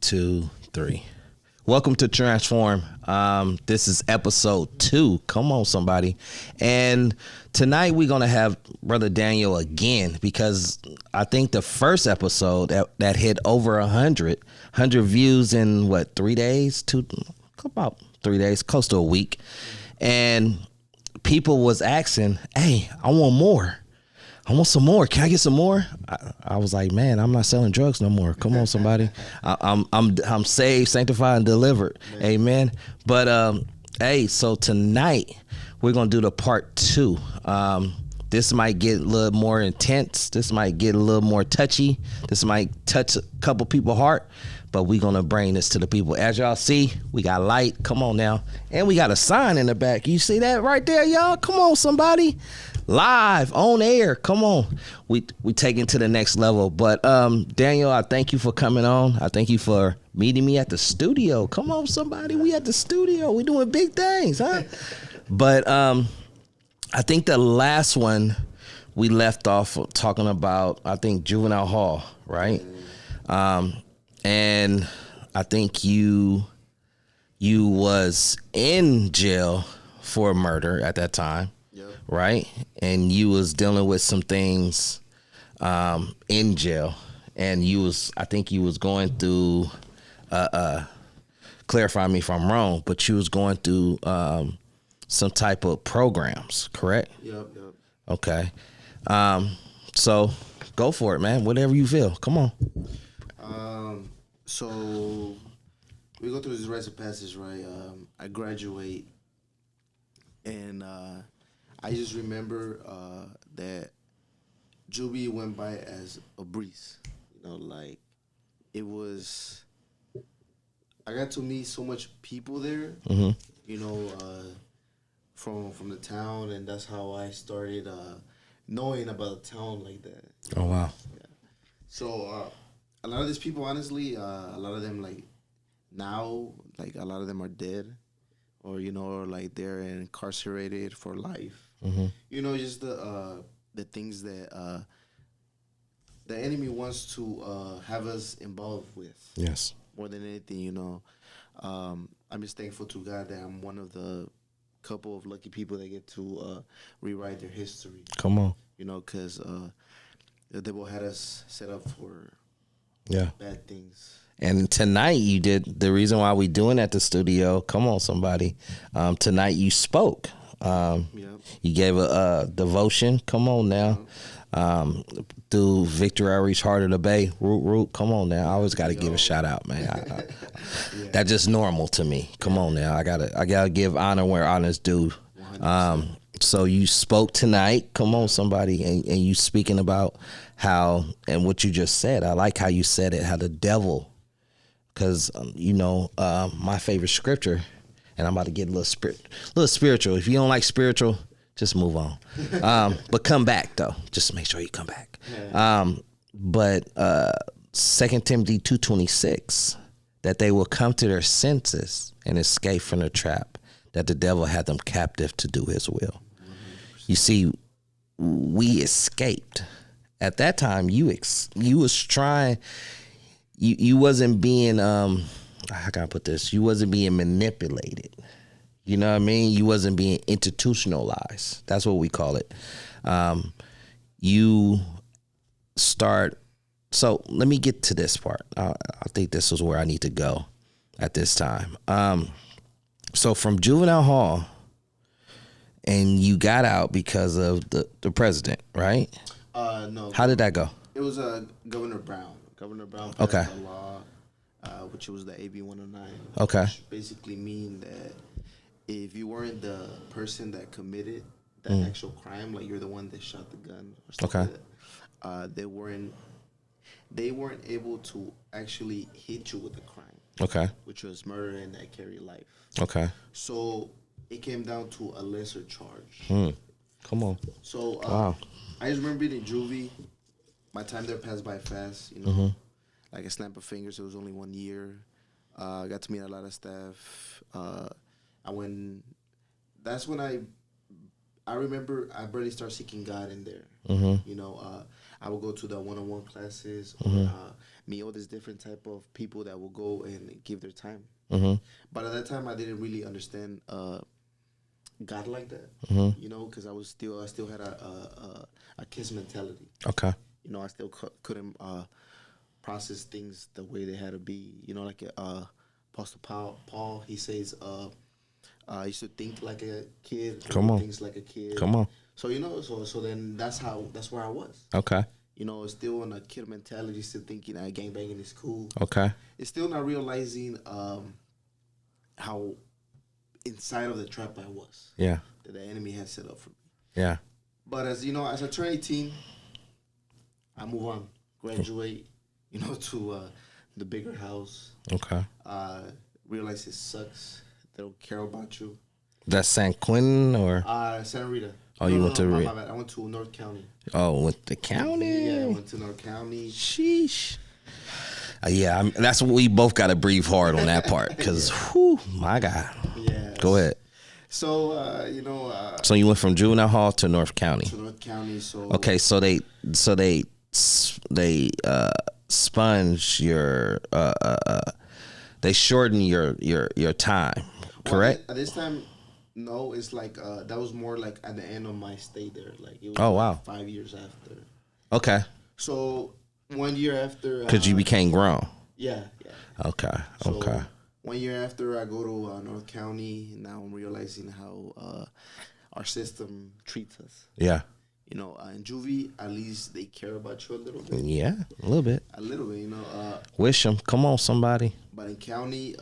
2, 3. Welcome to Transform. This is episode 2. Come on, somebody. And tonight we're going to have Brother Daniel again because I think the first episode that hit over 100 views in, 3 days? About 3 days, close to a week. And people was asking, hey, I want more. I want some more. Can I get some more? I was like, man, I'm not selling drugs no more. Come on, somebody. I'm saved, sanctified, and delivered. Man. Amen. But hey, so tonight we're gonna do the part 2. This might get a little more intense. This might get a little more touchy. This might touch a couple people's heart. But we're gonna bring this to the people. As y'all see, we got light. Come on now, and we got a sign in the back. You see that right there, y'all? Come on, somebody. Live on air. Come on. We taking to the next level. But Daniel, I thank you for coming on. I thank you for meeting me at the studio. Come on, somebody. We at the studio. We doing big things, huh? But I think the last one we left off talking about, I think, juvenile hall, right? And I think you was in jail for murder at that time. Right, and you was dealing with some things in jail, and I think you was going through. Clarify me if I'm wrong, but you was going through some type of programs, correct? Yep. Okay, so go for it, man. Whatever you feel. Come on. So we go through this rites of passage, right? I graduate, and I just remember that juvie went by as a breeze. You know, like it was. I got to meet so much people there. Mm-hmm. You know, from the town, and that's how I started knowing about a town like that. Oh wow. Yeah. So a lot of these people, honestly, a lot of them like now, like a lot of them are dead, or or like they're incarcerated for life. Mm-hmm. You know, just the things that the enemy wants to have us involved with. Yes. More than anything, I'm just thankful to God that I'm one of the couple of lucky people that get to rewrite their history. Come on. Because the devil had us set up for bad things. And tonight you did the reason why we doing at the studio. Come on, somebody. Tonight you spoke. You gave a devotion. Come on now. Through Victory Outreach, Heart of the Bay, Root. Come on now. I always got to give a shout out, man. That's just normal to me. Come on now. I gotta give honor where honor's due. So you spoke tonight. Come on, somebody, and you speaking about how and what you just said. I like how you said it. How the devil, because my favorite scripture. And I'm about to get a little spiritual. If you don't like spiritual, just move on. But come back, though. Just make sure you come back. But 2 Timothy 2:26, that they will come to their senses and escape from the trap, that the devil had them captive to do his will. 100%. You see, we escaped. At that time, you was trying, you wasn't being... how can I put this? You wasn't being manipulated. You know what I mean? You wasn't being institutionalized. That's what we call it. You start. So let me get to this part. I think this is where I need to go at this time. So from juvenile hall, and you got out because of the president, right? No. How did that go? It was Governor Brown. Governor Brown passed a law. Which was the AB 109. Okay. Which basically mean that if you weren't the person that committed that actual crime, like you're the one that shot the gun or something like that, they weren't able to actually hit you with the crime. Okay. Which was murder and that carry life. Okay. So it came down to a lesser charge. Come on. So wow. I just remember being in juvie. My time there passed by fast, Like a snap of fingers, it was only 1 year. I got to meet a lot of staff. That's when I remember I barely started seeking God in there. I would go to the one-on-one classes. Or, meet all these different type of people that will go and give their time. Mm-hmm. But at that time, I didn't really understand God like that. Mm-hmm. You know, because I still had a kiss mentality. Okay. You know, I still couldn't process things the way they had to be. You know, like Apostle Paul, he says, you should think like a kid. Come on. Things like a kid. Come on. So you know, so then that's where I was. Okay. You know, still in a kid mentality, still thinking gangbanging is cool. Okay. It's still not realizing how inside of the trap I was. Yeah. That the enemy had set up for me. Yeah. But as you know, as I turn 18, I move on, graduate, you know, to the bigger house. Okay. Realize it sucks. They don't care about you. That's San Quentin or? Santa Rita. Oh, you went to my Rita. bad. I went to North County. Oh, went to county. Yeah, I went to North County. Sheesh. Yeah, that's what we both got to breathe hard on that part because, whew, my God. Yeah. Go ahead. So you know. So you went from juvenile hall to North County. To North County. So. Okay, so they sponge your they shorten your time, correct? Well, at this time, no. It's like that was more like at the end of my stay there. Like it was Oh, like wow. 5 years after. Okay, So 1 year after. because you became grown. Yeah. Okay, So, okay. 1 year after I go to North County, now I'm realizing how our system treats us. Yeah, You know, in juvie, at least they care about you a little bit. yeah, a little bit. A little bit, you know. Wish them. Come on, somebody. But in county,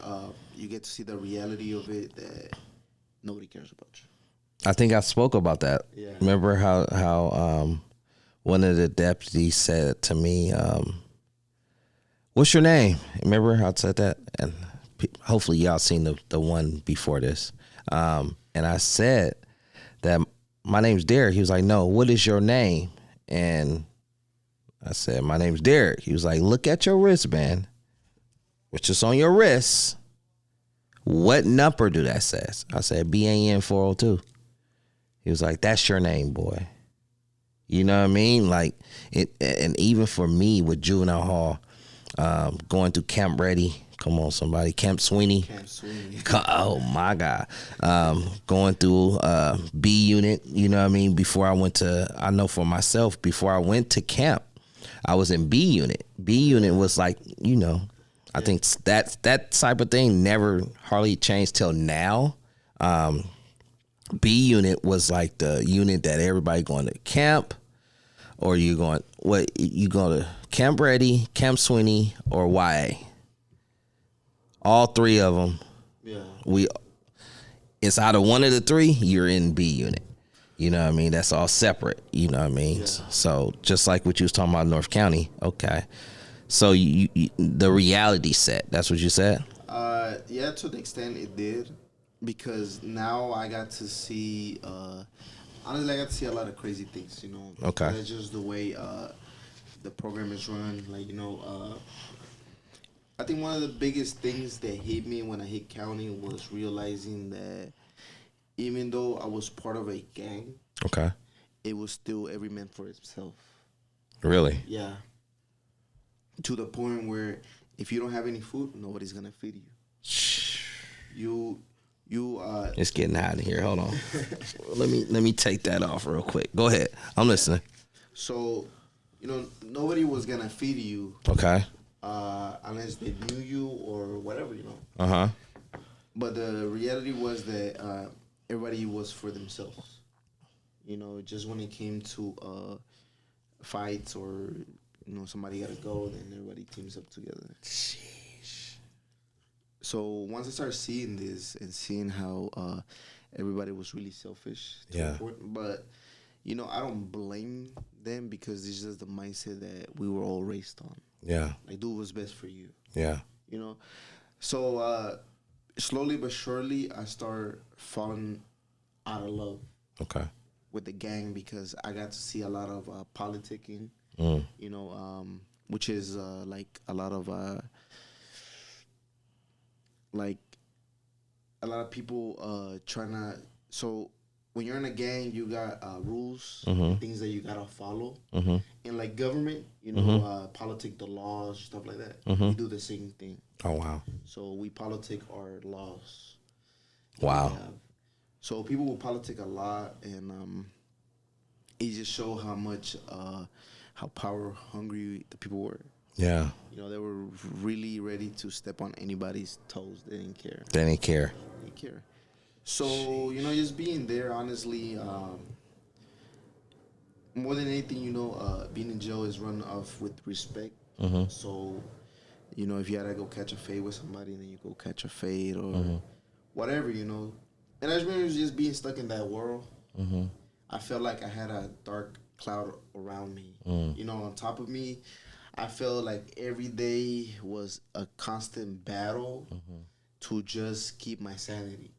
you get to see the reality of it that nobody cares about you. I think I spoke about that. Yeah. Remember how one of the deputies said to me, "What's your name?" Remember how I said that? And hopefully y'all seen the one before this. And I said that my name's Derek. He was like, "No, what is your name?" And I said, "My name's Derek." He was like, "Look at your wristband, which is on your wrist. What number do that says?" I said, BAN 402. He was like, "That's your name, boy." You know what I mean? Like it, and even for me with juvenile hall, going through Camp Ready. Come on, somebody. Camp Sweeney. Camp Sweeney. Oh my God. Going through B unit, you know what I mean? Before I went to, I know for myself, before I went to camp, I was in B unit. B unit was like, you know, I think that type of thing never hardly changed till now. B unit was like the unit that everybody going to camp, or you going to Camp Ready, Camp Sweeney, or YA. All three of them, Yeah. it's out of one of the three, you're in B unit. You know what I mean? That's all separate. You know what I mean? Yeah. So just like what you was talking about North County. Okay. So you the reality set. That's what you said? Yeah, to the extent it did, because now I got to see. Honestly, I got to see a lot of crazy things. You know. Okay. That's just the way the program is run. Like, you know, I think one of the biggest things that hit me when I hit county was realizing that even though I was part of a gang, Okay. it was still every man for himself. Really? Yeah. To the point where if you don't have any food, nobody's gonna feed you. It's getting hot in here. Hold on. let me take that off real quick. Go ahead. I'm listening. So, you know, nobody was gonna feed you Okay. unless they knew you or whatever, you know. Uh-huh. But the reality was that everybody was for themselves. You know, just when it came to fights or, you know, somebody got to go, then everybody teams up together. Sheesh. So once I started seeing this and seeing how everybody was really selfish, Yeah. But, you know, I don't blame them because it's just the mindset that we were all raised on. Yeah. Like, do what's best for you. Yeah. You know? So slowly but surely, I start falling out of love Okay. with the gang because I got to see a lot of politicking, you know, which is like a lot of people trying to. So when you're in a gang, you got rules, things that you gotta follow. And like government, you know, politic, the laws, stuff like that. We do the same thing. Oh wow. So we politic our laws. Wow. So people will politic a lot, and it just show how much, how power hungry the people were. Yeah. You know, they were really ready to step on anybody's toes. They didn't care. They didn't care. They didn't care. So, you know, just being there, honestly, more than anything, you know, being in jail is run off with respect. So, you know, if you had to go catch a fade with somebody, then you go catch a fade or whatever, you know. And I just remember just being stuck in that world. I felt like I had a dark cloud around me. You know, on top of me, I felt like every day was a constant battle to just keep my sanity.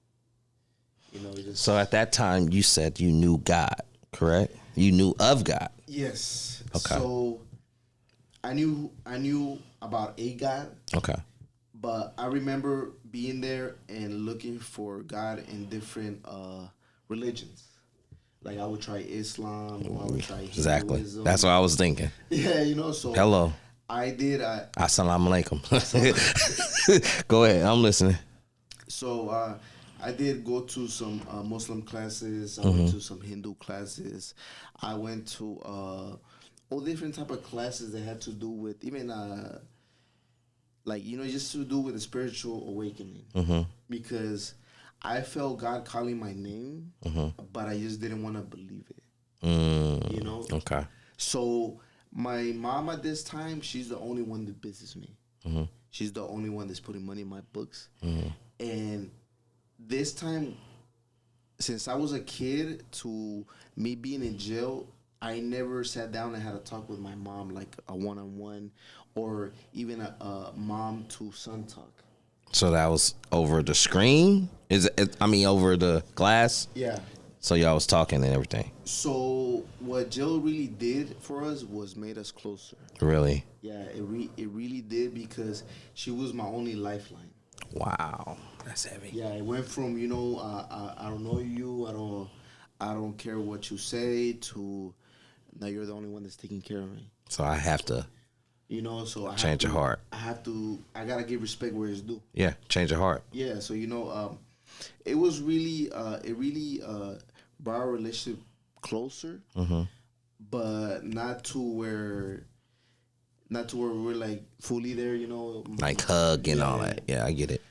You know, just So at that time, you said you knew God, correct? You knew of God. yes. Okay. So I knew about a God, Okay. but I remember being there and looking for God in different religions. Like I would try Islam, or I would try Exactly. Hinduism. That's what I was thinking. Yeah, you know. So Hello. I did. Assalamu alaikum. Go ahead. I'm listening. So I did go to some Muslim classes. I went to some Hindu classes. I went to all different type of classes that had to do with even like, you know, just to do with a spiritual awakening. Because I felt God calling my name, but I just didn't want to believe it. You know. Okay. So my mom at this time, she's the only one that business me. She's the only one that's putting money in my books. And this time, since I was a kid to me being in jail, I never sat down and had a talk with my mom, like a one-on-one or even a mom to son talk. So that was over the screen? Over the glass? Yeah. So y'all was talking and everything? So what jail really did for us was made us closer. Really? Yeah, it really did, because she was my only lifeline. Wow. That's heavy. Yeah, it went from, you know, I don't know you, I don't care what you say, to now you're the only one that's taking care of me. So I have to, You know, so change your heart. I gotta give respect where it's due. Yeah, change your heart. Yeah, so you know, it was really, it really brought our relationship closer, but not to where we're like fully there, you know, Like hug and all that. Yeah, I get it.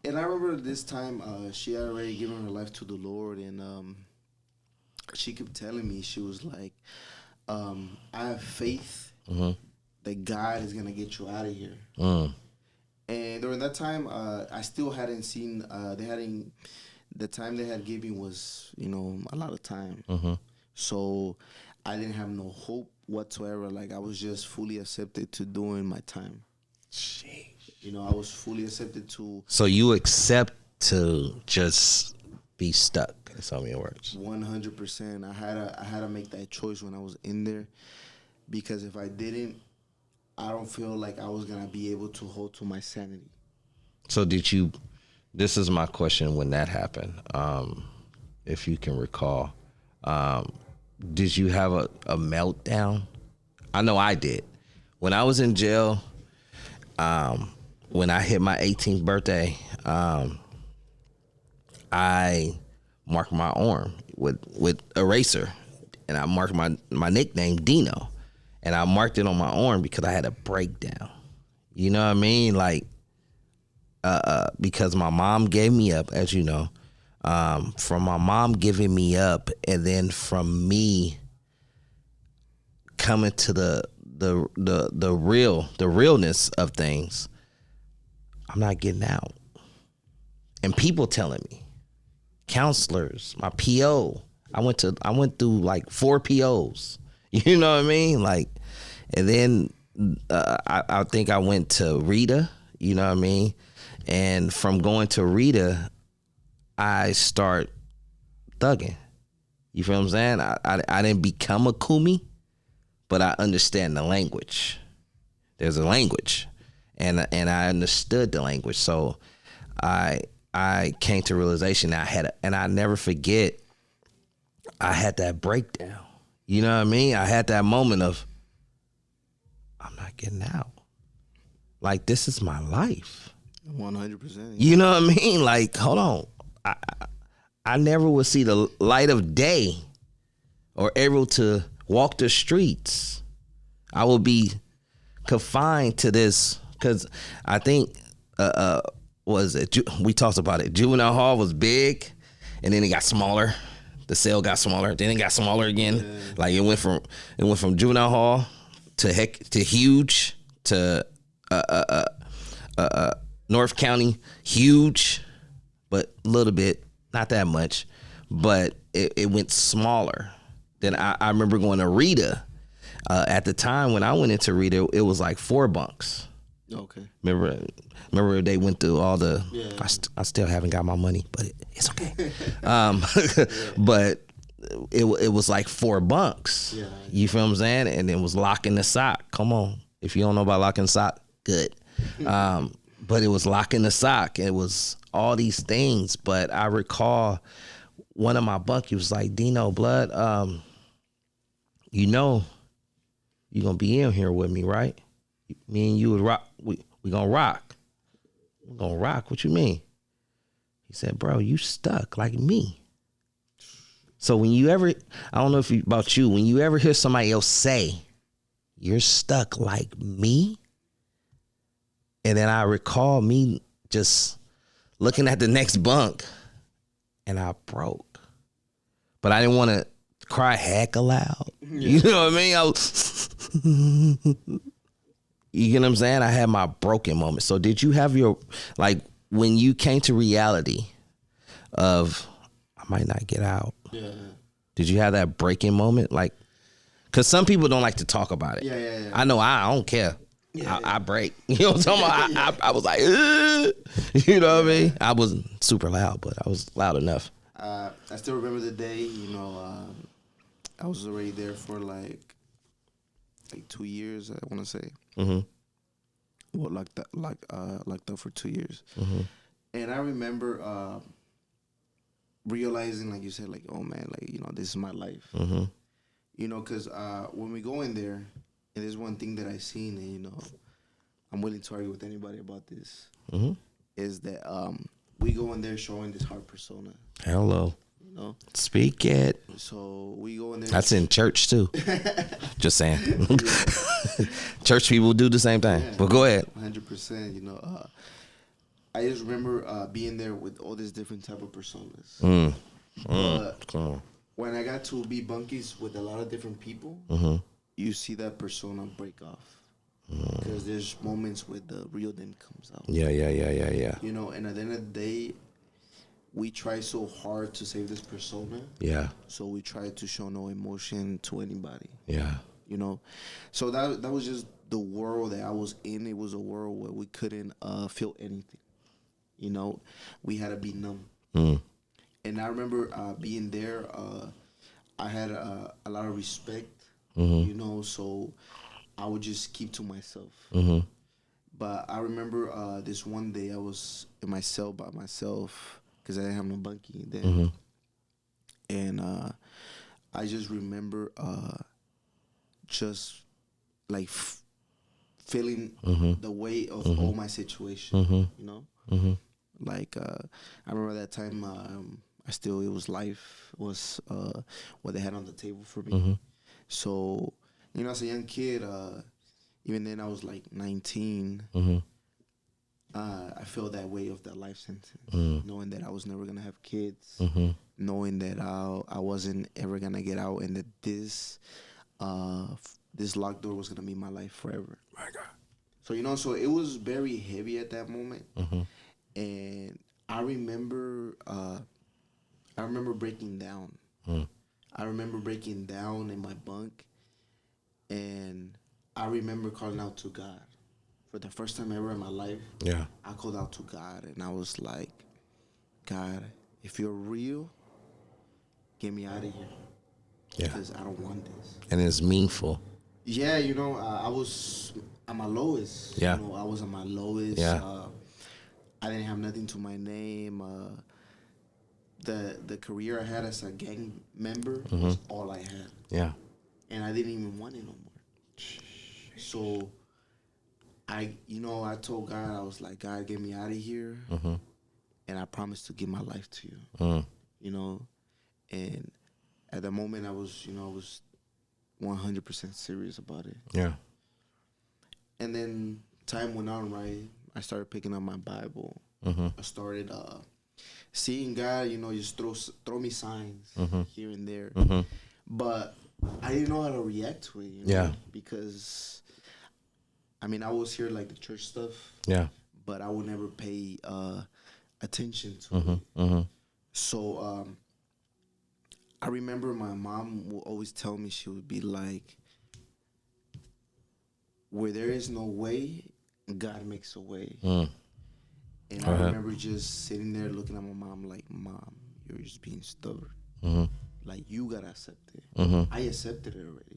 And I remember this time, she had already given her life to the Lord, and she kept telling me, she was like, I have faith that God is gonna get you out of here. And during that time, I still hadn't seen. The time they had given was, you know, a lot of time. So I didn't have no hope whatsoever. Like I was just fully accepted to doing my time. Sheesh. You know, I was fully accepted to. So you accept to just be stuck, in some of your words. 100%. I had to make that choice when I was in there, because if I didn't, I don't feel like I was gonna be able to hold to my sanity. So did you? This is my question when that happened. If you can recall, did you have a meltdown? I know I did. When I was in jail, when I hit my 18th birthday, I marked my arm with eraser, and I marked my nickname Dino, and I marked it on my arm because I had a breakdown. You know what I mean? Like, because my mom gave me up, as you know, from my mom giving me up, and then from me coming to the realness of things, I'm not getting out. And people telling me, counselors, my PO, I went through like 4 POs. You know what I mean? Like, and then I think I went to Rita, you know what I mean? And from going to Rita, I start thugging. You feel what I'm saying? I didn't become a Kumi, but I understand the language. There's a language, and I understood the language. So I came to realization that I never forget I had that breakdown. You know what I mean? I had that moment of, I'm not getting out. Like, this is my life. 100%. You know what I mean? Like, hold on. I never would see the light of day or able to walk the streets. I will be confined to this because I think, we talked about it. Juvenile hall was big and then it got smaller. The cell got smaller. Then it got smaller again. Yeah. Like it went from juvenile hall to huge to North County, huge, but a little bit, not that much. But it went smaller. Then I remember going to Rita. At the time when I went into Rita, it was like 4 bunks. Okay. Remember they went through all the. Yeah. I still haven't got my money, but it's okay. But it was like 4 bunks. Yeah. You feel what I'm saying? And it was Lock in the Sock. Come on, if you don't know about Lock in the Sock, good. But it was Lock in the Sock. It was all these things. But I recall one of my bunkies was like, Dino Blood, you know, you gonna be in here with me, right? Me and you would rock. We gonna rock. We're gonna rock. What you mean? He said, bro, you stuck like me. So when you ever, I don't know if about you, when you ever hear somebody else say, you're stuck like me. And then I recall me just looking at the next bunk and I broke. But I didn't want to cry heck aloud. Yeah. You know what I mean? You get what I'm saying? I had my broken moment. So did you have your, like, when you came to reality of, I might not get out. Yeah. Did you have that breaking moment? Like, because some people don't like to talk about it. Yeah. I know I don't care. Yeah, I break. You know what I'm talking about? I was like, ugh. You know what I mean? I wasn't super loud, but I was loud enough. I still remember the day, I was already there for like 2 years, I want to say. Mm-hmm. Well, locked up for 2 years. Mm-hmm. And I remember realizing, like you said, like, oh man, like, this is my life. Mm-hmm. Because when we go in there, and there's one thing that I seen, and I'm willing to argue with anybody about this, mm-hmm. is that we go in there showing this heart persona. Hello. Speak it. So we go in there. That's in church too. Just saying. Church people do the same thing. Yeah, but go ahead. 100%. I just remember being there with all these different type of personas. But when I got to be bunkies with a lot of different people, mm-hmm. you see that persona break off. Because there's moments where the real them comes out. Yeah. And at the end of the day, we try so hard to save this persona. Yeah. So we try to show no emotion to anybody. Yeah. So that was just the world that I was in. It was a world where we couldn't feel anything. We had to be numb. Mm. And I remember being there. I had a lot of respect. Mm-hmm. So I would just keep to myself. Mm-hmm. But I remember this one day I was in my cell by myself because I didn't have no bunkie then. Mm-hmm. And I just remember just like feeling mm-hmm. the weight of mm-hmm. all my situation, mm-hmm. Mm-hmm. Like I remember that time it was life was what they had on the table for me. Mm-hmm. So, as a young kid, even then I was like 19, mm-hmm. I felt that weight of that life sentence, knowing that I was never going to have kids, mm-hmm. knowing that I wasn't ever going to get out and that this locked door was going to be my life forever. My God. So, so it was very heavy at that moment. Mm-hmm. And I remember breaking down. Mm. I remember breaking down in my bunk, and I remember calling out to God. For the first time ever in my life, yeah, I called out to God, and I was like, God, if you're real, get me out of here. Yeah. Because I don't want this. And it's meaningful. Yeah, I was at my lowest. Yeah. I was at my lowest. Yeah. I didn't have nothing to my name. the career I had as a gang member was all I had, Yeah. and I didn't even want it no more. So I told God, I was like, God, get me out of here, and I promised to give my life to you. You know, and at the moment I was 100% serious about it. Yeah. And then time went on, right? I started picking up my Bible. I started seeing God, just throw me signs here and there. But I didn't know how to react to it, Yeah. because, I mean, I was here like the church stuff. Yeah. But I would never pay attention to it. So I remember my mom would always tell me, she would be like, where there is no way, God makes a way. And I remember just sitting there looking at my mom like, Mom, you're just being stubborn. Like, you gotta accept it. I accepted it already.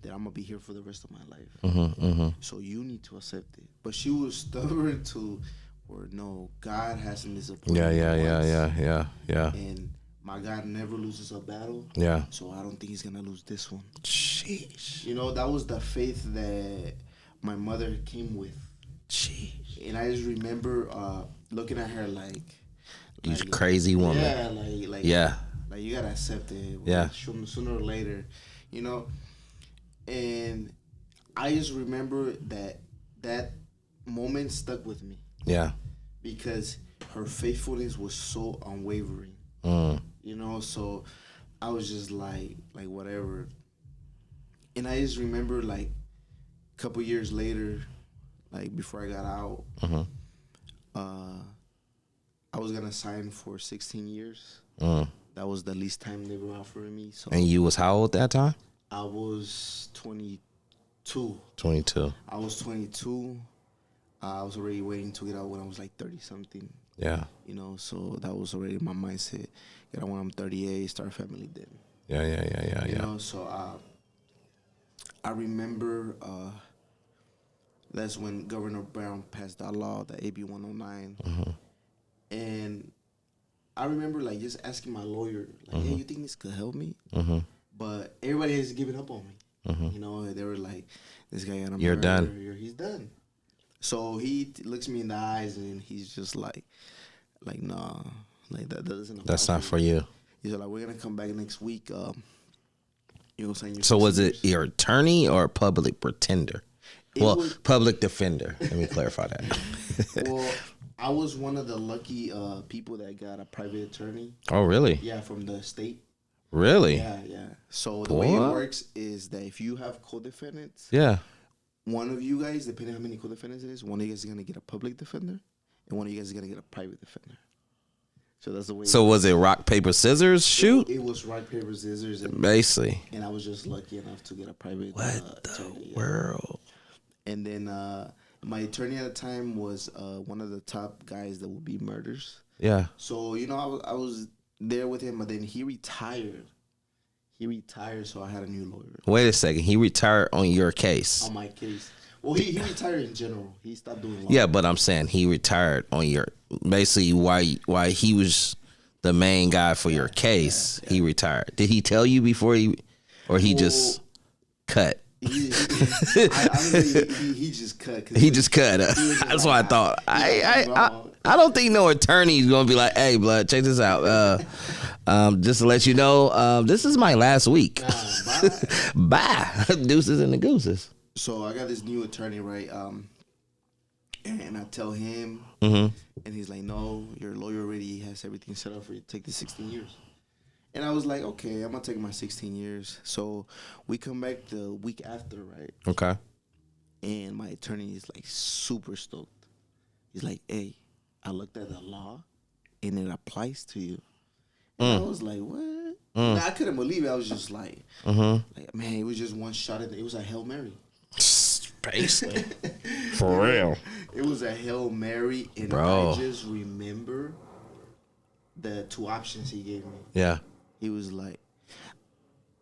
That I'm gonna be here for the rest of my life. So you need to accept it. But she was stubborn to where, no, God hasn't disappointed me Yeah. And my God never loses a battle. Yeah. So I don't think he's gonna lose this one. Sheesh. That was the faith that my mother came with. Sheesh. And I just remember looking at her like, You crazy woman. Yeah, like you gotta accept it. Yeah. Sooner or later, And I just remember that moment stuck with me. Yeah. Because her faithfulness was so unwavering. So I was just like whatever. And I just remember like a couple years later, like before I got out, I was gonna sign for 16 years. That was the least time they were offering me. So. And you was how old that time? I was 22. 22. I was 22. I was already waiting to get out when I was like 30 something. Yeah. So that was already my mindset. Get out when I'm 38, start a family then. Yeah. So I remember that's when Governor Brown passed that law, the AB 109. And I remember like just asking my lawyer, like, hey, you think this could help me? But everybody has given up on me. They were like, this guy got a You're murder, done. He's done. So he looks me in the eyes and he's just like, nah, like that doesn't apply. That's not for you. He's like, we're gonna come back next week. So was it your attorney or public pretender? Public defender. Let me clarify that. Well, I was one of the lucky people that got a private attorney. Oh, really? Yeah, from the state. Really? Yeah. So the way it works is that if you have co-defendants, one of you guys, depending on how many co-defendants it is, one of you guys is gonna get a public defender, and one of you guys is gonna get a private defender. So that's the way. So was it rock, paper, scissors shoot? It was rock, paper, scissors. Basically. And I was just lucky enough to get a private the attorney. world? And then my attorney at the time was one of the top guys that would be murders. Yeah. So, I was there with him, but then he retired. So I had a new lawyer. Wait a second. He retired on your case. On my case. Well, he retired in general. He stopped doing law. Yeah, but I'm saying he retired on your, basically why he was the main guy for your case. He retired. Did he tell you before or he just cut? He just cut. He just cut. That's what I thought. I don't think no attorney's gonna be like, hey, blood, check this out. Just to let you know, this is my last week. Bye. Deuces and the gooses. So I got this new attorney, right? And I tell him, Mm-hmm. and he's like, no, your lawyer already has everything set up for you to take the 16 years. And I was like, okay, I'm going to take my 16 years. So we come back the week after, right? Okay. And my attorney is like super stoked. He's like, hey, I looked at the law and it applies to you. And I was like, what? I couldn't believe it. I was just like, man, it was just one shot. It was a Hail Mary. Basically. For real. It was a Hail Mary. And Bro. I just remember the two options he gave me. Yeah. He was like,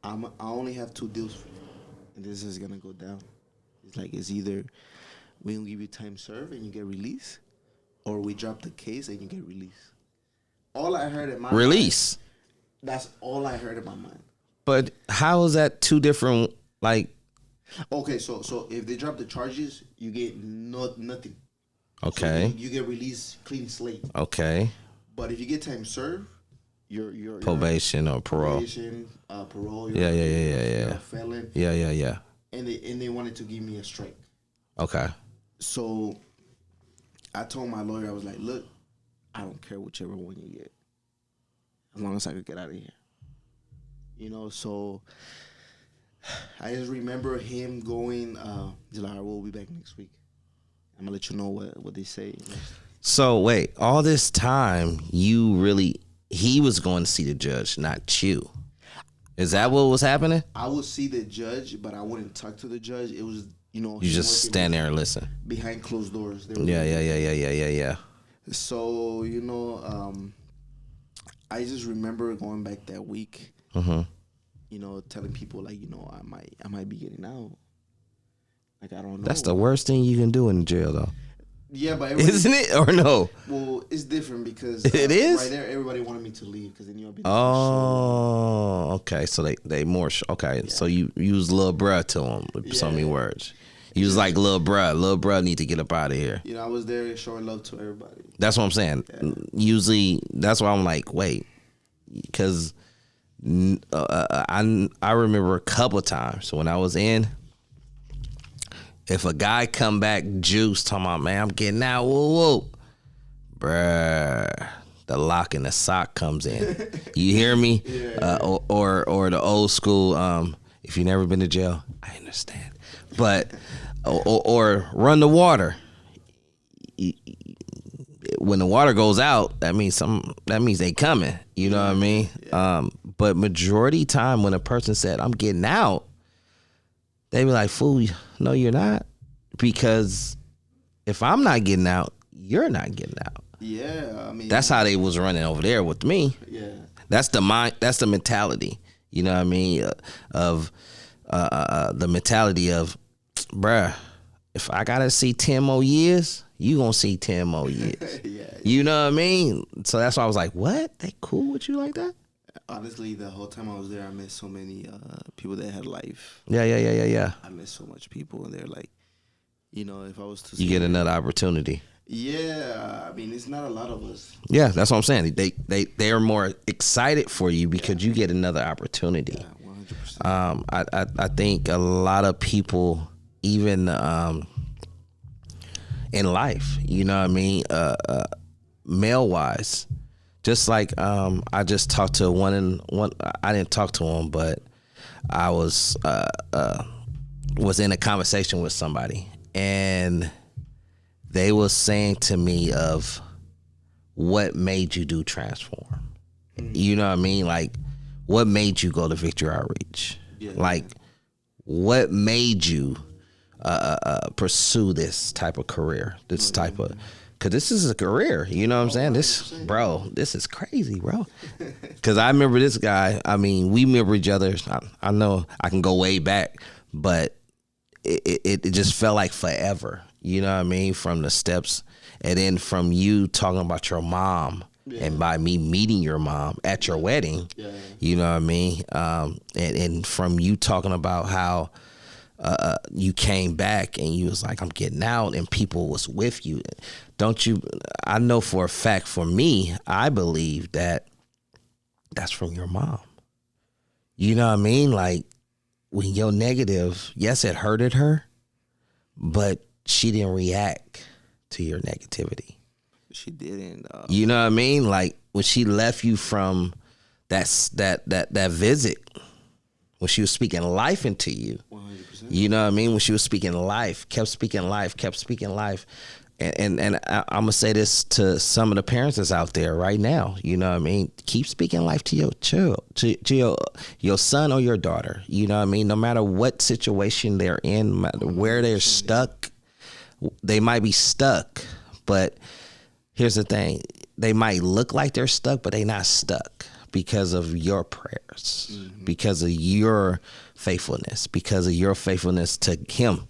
I only have two deals for you, and this is gonna go down. It's like, it's either we gonna give you time served and you get released, or we drop the case and you get released. all I heard in my release. mind, that's all I heard in my mind. But how is that two different? Like, okay, so if they drop the charges, you get nothing. Okay. So you get released clean slate. Okay. But if you get time served, you're probation or parole. Probation, parole. Yeah. You're a felon. Yeah. And they wanted to give me a strike. Okay. So I told my lawyer, I was like, look, I don't care whichever one you get, as long as I could get out of here. You know, so I just remember him going, he's like, we'll be back next week. I'm gonna let you know what they say. So wait, all this time he was going to see the judge, not you. Is that what was happening? I would see the judge, but I wouldn't talk to the judge. It was, you just stand there and listen behind closed doors. Yeah. So I just remember going back that week. Telling people like, I might be getting out. Like, I don't know. That's the worst thing you can do in jail, though. Yeah, but isn't it or no? Well, it's different because it is right there. Everybody wanted me to leave because they knew I'd be. Okay. So they more okay. Yeah. So you use little bruh to him with so many words. You was like little bruh need to get up out of here. I was there showing love to everybody. That's what I'm saying. Yeah. Usually, that's why I'm like, wait, because I remember a couple of times when I was in. If a guy come back juice talking about, man, I'm getting out, whoa, bruh, the lock in the sock comes in. You hear me? Yeah. Or the old school, if you've never been to jail, I understand. But, or run the water. When the water goes out, that means they coming. You know what I mean? Yeah. But majority time when a person said, I'm getting out, they be like, fool, no, you're not. Because if I'm not getting out, you're not getting out. Yeah, I mean. That's how they was running over there with me. Yeah. That's the mind. That's the mentality. You know what I mean? Of the mentality of, bruh, if I gotta see 10 more years, you gonna see 10 more years. Yeah. You know what I mean? So that's why I was like, what? They cool with you like that? Honestly, the whole time I was there, I met so many people that had life. Yeah. I met so much people, and they're like, if I was to... You get another opportunity. Yeah, I mean, it's not a lot of us. Yeah, that's what I'm saying. They are more excited for you because you get another opportunity. Yeah, 100%. I think a lot of people, even in life, you know what I mean, male-wise, just like I just talked to one. I didn't talk to him, but I was in a conversation with somebody, and they was saying to me of what made you do Transform. You know what I mean? Like, what made you go to Victory Outreach? Yeah. Like, what made you pursue this type of career? This type of... Cause this is a career, you know what I'm saying? This is crazy, bro. Cause I remember this guy. I mean, we remember each other. I know I can go way back, but it just felt like forever. You know what I mean? From the steps, and then from you talking about your mom, and by me meeting your mom at your wedding. Yeah. You know what I mean? And from you talking about how. You came back and you was like, I'm getting out, and people was with you. Don't you? I know for a fact, for me, I believe that that's from your mom. You know what I mean? Like, when you're negative, yes, it hurted her, but she didn't react to your negativity. She didn't. You know what I mean? Like, when she left you from that visit, when she was speaking life into you. 100%. You know what I mean? When she was speaking life, kept speaking life. And I'm going to say this to some of the parents that's out there right now. You know what I mean? Keep speaking life to your child, to your son or your daughter. You know what I mean? No matter what situation they're in, no matter where they're stuck, they might be stuck. But here's the thing. They might look like they're stuck, but they're not stuck. Because of your prayers, because of your faithfulness, because of your faithfulness to him,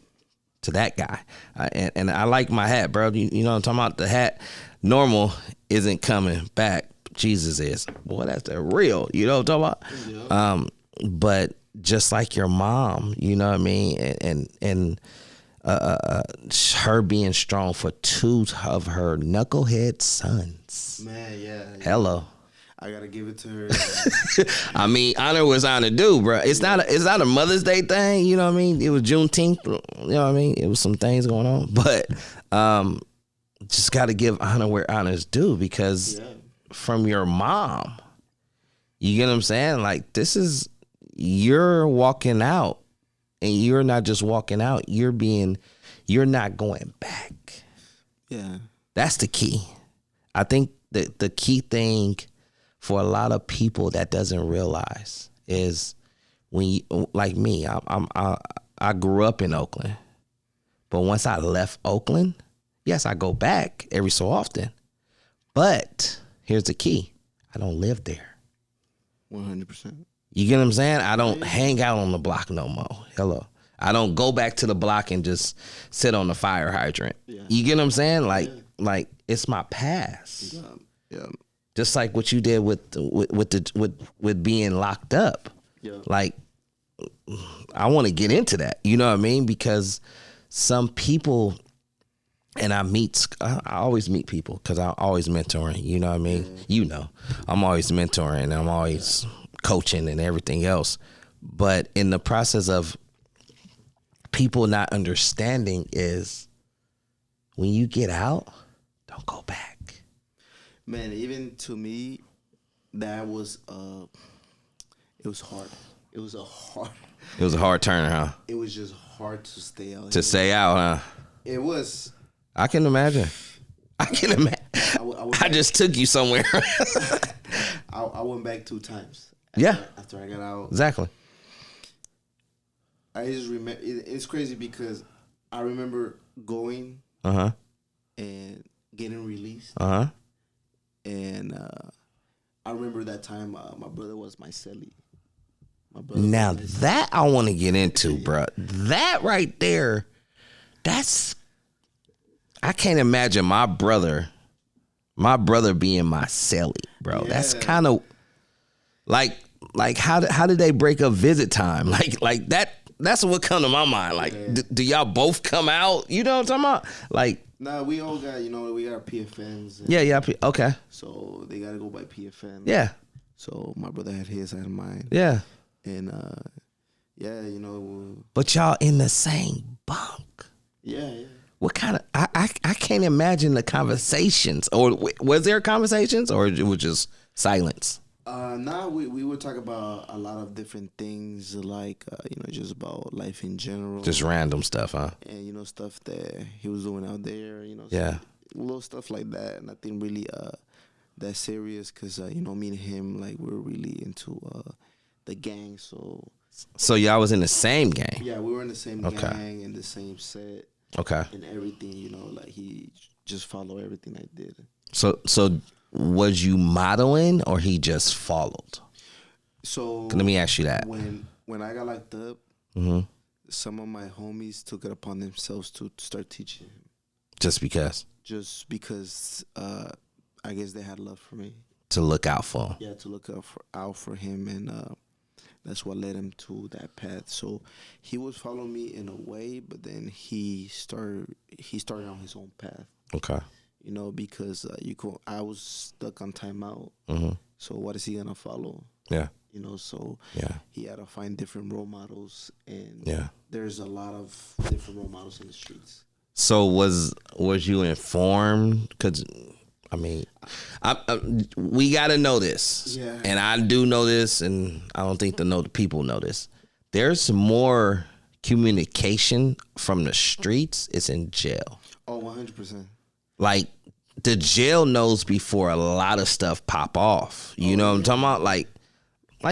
to that guy. And I like my hat, bro. You know what I'm talking about? The hat normal isn't coming back. Jesus is. Boy, that's the real. You know what I'm talking about? Yeah. But just like your mom, you know what I mean, and her being strong for two of her knucklehead sons. Man, yeah. Hello. I gotta give it to her. I mean, honor was honor due, bro. It's not a Mother's Day thing, you know what I mean? It was Juneteenth, you know what I mean? It was some things going on, but just got to give honor where honor's due, because from your mom, you get what I'm saying? Like, you're walking out, and you're not just walking out, you're not going back. Yeah. That's the key. I think that the key thing for a lot of people that doesn't realize is when you, like me, I grew up in Oakland, but once I left Oakland, yes, I go back every so often, but here's the key: I don't live there. 100%. You get what I'm saying? I don't hang out on the block no more. Hello. I don't go back to the block and just sit on the fire hydrant. Yeah. You get what I'm saying? Like it's my past. Yeah. Just like what you did with being locked up. Yeah. Like, I want to get into that. You know what I mean? Because some people, and I always meet people because I'm always mentoring. You know what I mean? Yeah. You know, I'm always mentoring. I'm always coaching and everything else. But in the process of people not understanding is when you get out, don't go back. Man, even to me, that was it was hard. It was a hard turn, huh? It was just hard to stay out. To stay out, huh? It was. I can imagine. I just took you somewhere. I went back 2 times. After I got out. Exactly. I just remember. It's crazy because I remember going. And getting released. And I remember that time my brother was my cellie. Now that I want to get into, bro. That right there, I can't imagine my brother being my cellie, bro. Yeah. That's kind of like how did they break up visit time? Like that. That's what come to my mind. Like, do y'all both come out? You know what I'm talking about? Like. Nah, we all got, we got our PFNs. Yeah, okay. So they got to go by PFN. Yeah. So my brother had his, I had mine. Yeah. And, but y'all in the same bunk. Yeah. What kind of, I can't imagine the conversations. Or was there conversations or it was just silence? We would talk about a lot of different things, like just about life in general, just random stuff, huh? And stuff that he was doing out there, yeah, little stuff like that. Nothing really that serious, because me and him, like, we're really into the gang. So y'all was in the same gang? Yeah, we were in the same gang, in the same set. Okay. And everything, like, he just followed everything I did. So was you modeling or he just followed? So let me ask you that. When I got locked up, some of my homies took it upon themselves to start teaching him. Just because I guess they had love for me. To look out for him. Yeah, to look out for him, and that's what led him to that path. So he was following me in a way, but then he started on his own path. Okay. Because I was stuck on timeout. So what is he gonna follow? Yeah. So yeah, he had to find different role models, and yeah, there's a lot of different role models in the streets. So was you informed? Because I mean, we got to know this, yeah, and I do know this, and I don't think the people know this. There's more communication from the streets. It's in jail. Oh, 100%. Like, the jail knows before a lot of stuff pop off. You know what I'm talking about? Like,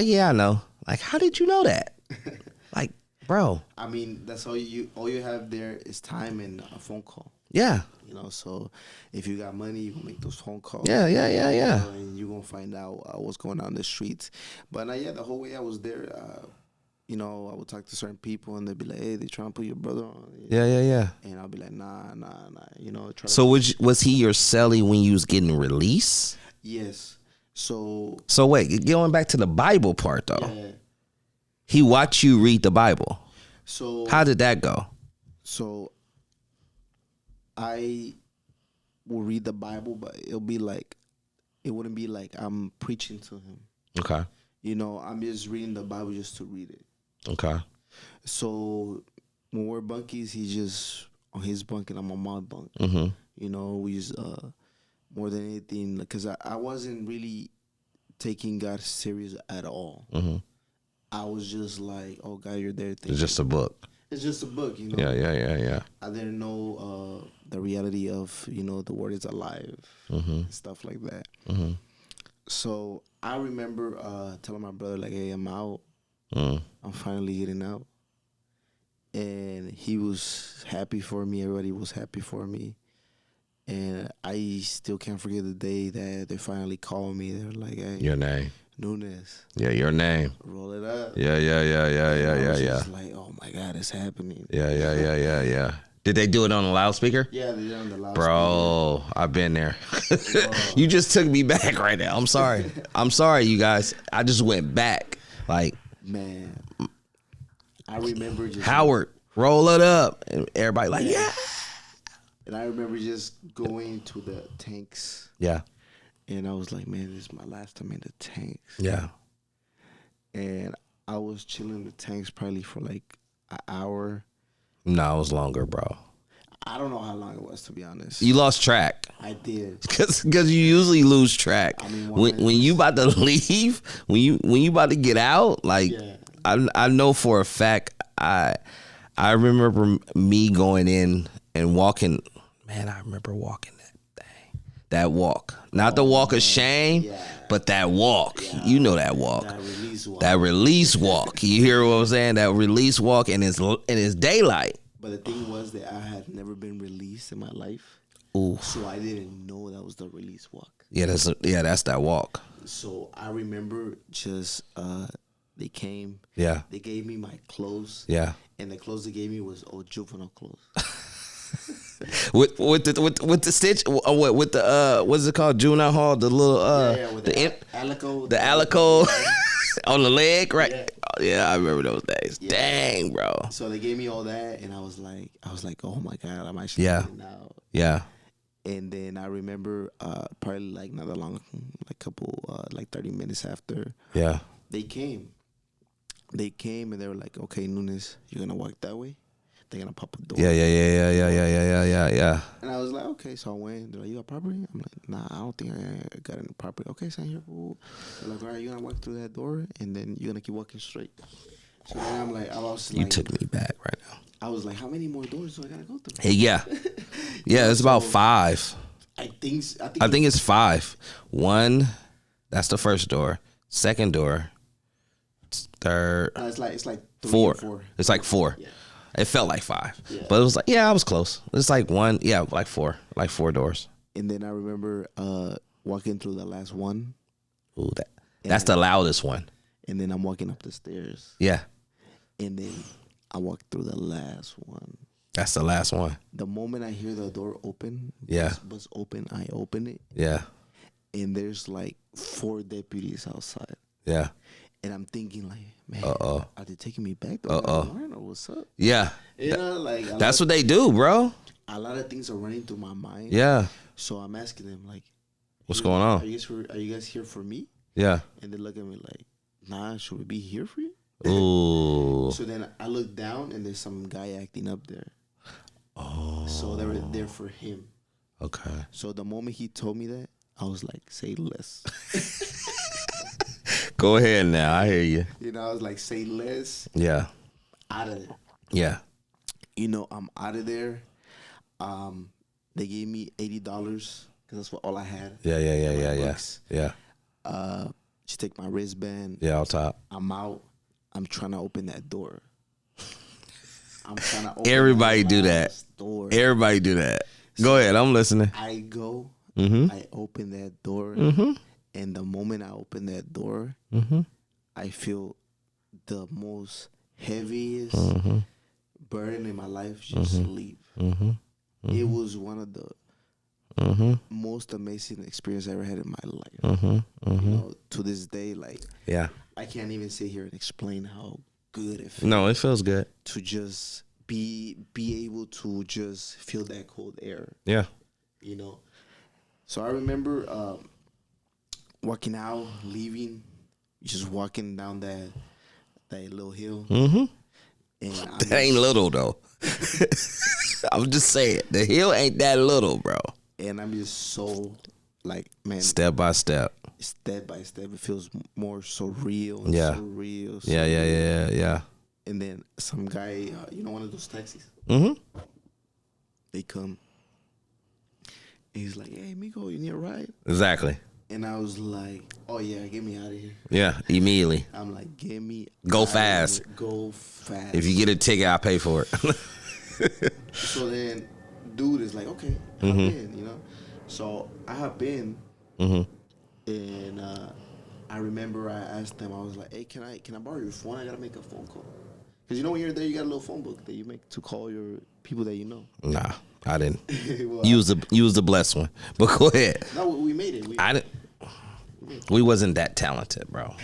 yeah, I know. Like, how did you know that? Like, bro. I mean, that's all you have there is time and a phone call. Yeah. So if you got money, you can make those phone calls. Yeah. And you're going to find out what's going on in the streets. But, the whole way I was there, I would talk to certain people, and they'd be like, "Hey, they trying to put your brother on." Yeah. And I'll be like, "Nah." So was he your cellie when you was getting released? Yes, So wait, going back to the Bible part though. yeah. He watched you read the Bible. So How did that go? So I will read the Bible, but it wouldn't be like I'm preaching to him. Okay. You know, I'm just reading the Bible just to read it. Okay. So when we're bunkies, he's just on his bunk and I'm on my bunk. Mm-hmm. You know, we just more than anything, because I wasn't really taking God serious at all. Mm-hmm. I was just like, oh, God, you're there. It's just a book. It's just a book, you know. Yeah. I didn't know the reality of, you know, the word is alive, and stuff like that. Mm-hmm. So I remember telling my brother, like, hey, I'm out. Mm. I'm finally getting out. And he was happy for me. Everybody was happy for me. And I still can't forget the day that they finally called me. They were like, hey, Your name. Nunes, Yeah, your name. roll it up. Yeah. I was just like, oh my God, it's happening. Yeah. Did they do it on a loudspeaker? Yeah, they did on the loudspeaker. Bro, I've been there. You just took me back right now. I'm sorry. I'm sorry, you guys. I just went back. Like, Man, I remember just Howard, roll it up. And everybody like, yeah. And I remember just going to the tanks, Yeah. and I was like, man, this is my last time in the tanks. Yeah. And I was chilling in the tanks probably for like an hour. No, it was longer, bro. I don't know how long it was, to be honest. You lost track. I did. Cause you usually lose track. I mean, when you about to leave, when you about to get out, like Yeah. I know for a fact I remember me going in and walking. Man, I remember walking that thing. That walk. Not the walk of shame, Yeah. but that walk. Yeah. You know that walk. That release one. That release walk. You hear what I'm saying? That release walk and it's daylight. But the thing was that I had never been released in my life. Ooh. So I didn't know that was the release walk. Yeah, that's that walk. So I remember just they came. Yeah. They gave me my clothes. Yeah. And the clothes they gave me was old juvenile clothes. with the stitch, with the what's it called, juvenile hall, the little with the alico, the alico on the leg, right? Yeah. Yeah, I remember those days. Yeah. Dang, bro. So they gave me all that, and I was like, oh my God, I'm actually getting out. Yeah. And then I remember probably like not that long, like 30 minutes after, Yeah. they came. They came and they were like, okay, Nunes, you're gonna walk that way. They're gonna pop a door. Yeah. And I was like, okay. So I went. They're like, you got property? I'm like, nah, I don't think I got any property. Okay, so here. Cool. They're like, all right, you're gonna walk through that door, and then you're gonna keep walking straight. So then I'm like, You took me back right now. I was like, how many more doors do I gotta go through? Hey, yeah. Yeah, it's about 5. I think it's 5. 1, that's the first door. Second door. Third. it's like 3 4. or 4. It's like 4. Yeah. It felt like 5. Yeah. But it was like, yeah, I was close. It's like 1, yeah, like 4. Like 4 doors. And then I remember walking through the last one. Ooh, that's the loudest one. And then I'm walking up the stairs. Yeah. And then I walked through the last one. That's the last one. The moment I hear the door open, Yeah. bus open, I open it. Yeah. And there's like 4 deputies outside. Yeah. And I'm thinking like, man, Uh-oh. are they taking me back? Uh-oh. Or what's up? Yeah. You know, like That's what they do, bro. a lot of things are running through my mind. Yeah. So I'm asking them like, What's going on? Are you guys here for me? Yeah. And they look at me like, nah, should we be here for you? Ooh. So then I look down and there's some guy acting up there. Oh. So they were there for him. Okay. So the moment he told me that, I was like, say less. Go ahead now. I hear you. You know, I was like, say less. Yeah. Out of there. Yeah. You know, I'm out of there. They gave me $80 because that's what all I had. Yeah. Yeah. She take my wristband. Yeah, on top. I'm out. I'm trying to open that door. I'm trying to open Everybody do that. door. Everybody do that. Go ahead. I'm listening. I go. Mm-hmm. I open that door. Mm-hmm. And the moment I open that door, Mm-hmm. I feel the most heaviest burden in my life just leave. Mm-hmm. It was one of the most amazing experience I ever had in my life. Mm-hmm. You know, to this day, like Yeah. I can't even sit here and explain how good it feels No, it feels good. to just be able to just feel that cold air. Yeah. You know, so I remember walking out, leaving, just walking down that little hill. Mm-hmm. And That ain't little though. I'm just saying, the hill ain't that little, bro. And I'm just so like, man, Step by step. step by step, it feels more so real. And Yeah. so real. Yeah, yeah, yeah, yeah. And then some guy, you know, one of those taxis, Mm-hmm. they come. And he's like, "Hey, Miko, you need a ride?" Exactly. And I was like, "Oh yeah, get me out of here." Yeah, immediately. I'm like, "Get me Go out of fast. here. Go fast." If you get a ticket, I'll pay for it. So then, dude is like, "Okay, hop in," you know. So I hop in, and I remember I asked them. I was like, "Hey, can I borrow your phone? I gotta make a phone call." Because you know when you're there, you got a little phone book that you make to call your people that you know. Nah, I didn't. Well, Use the blessed one. But go ahead. no, we made it. I didn't. We wasn't that talented, bro.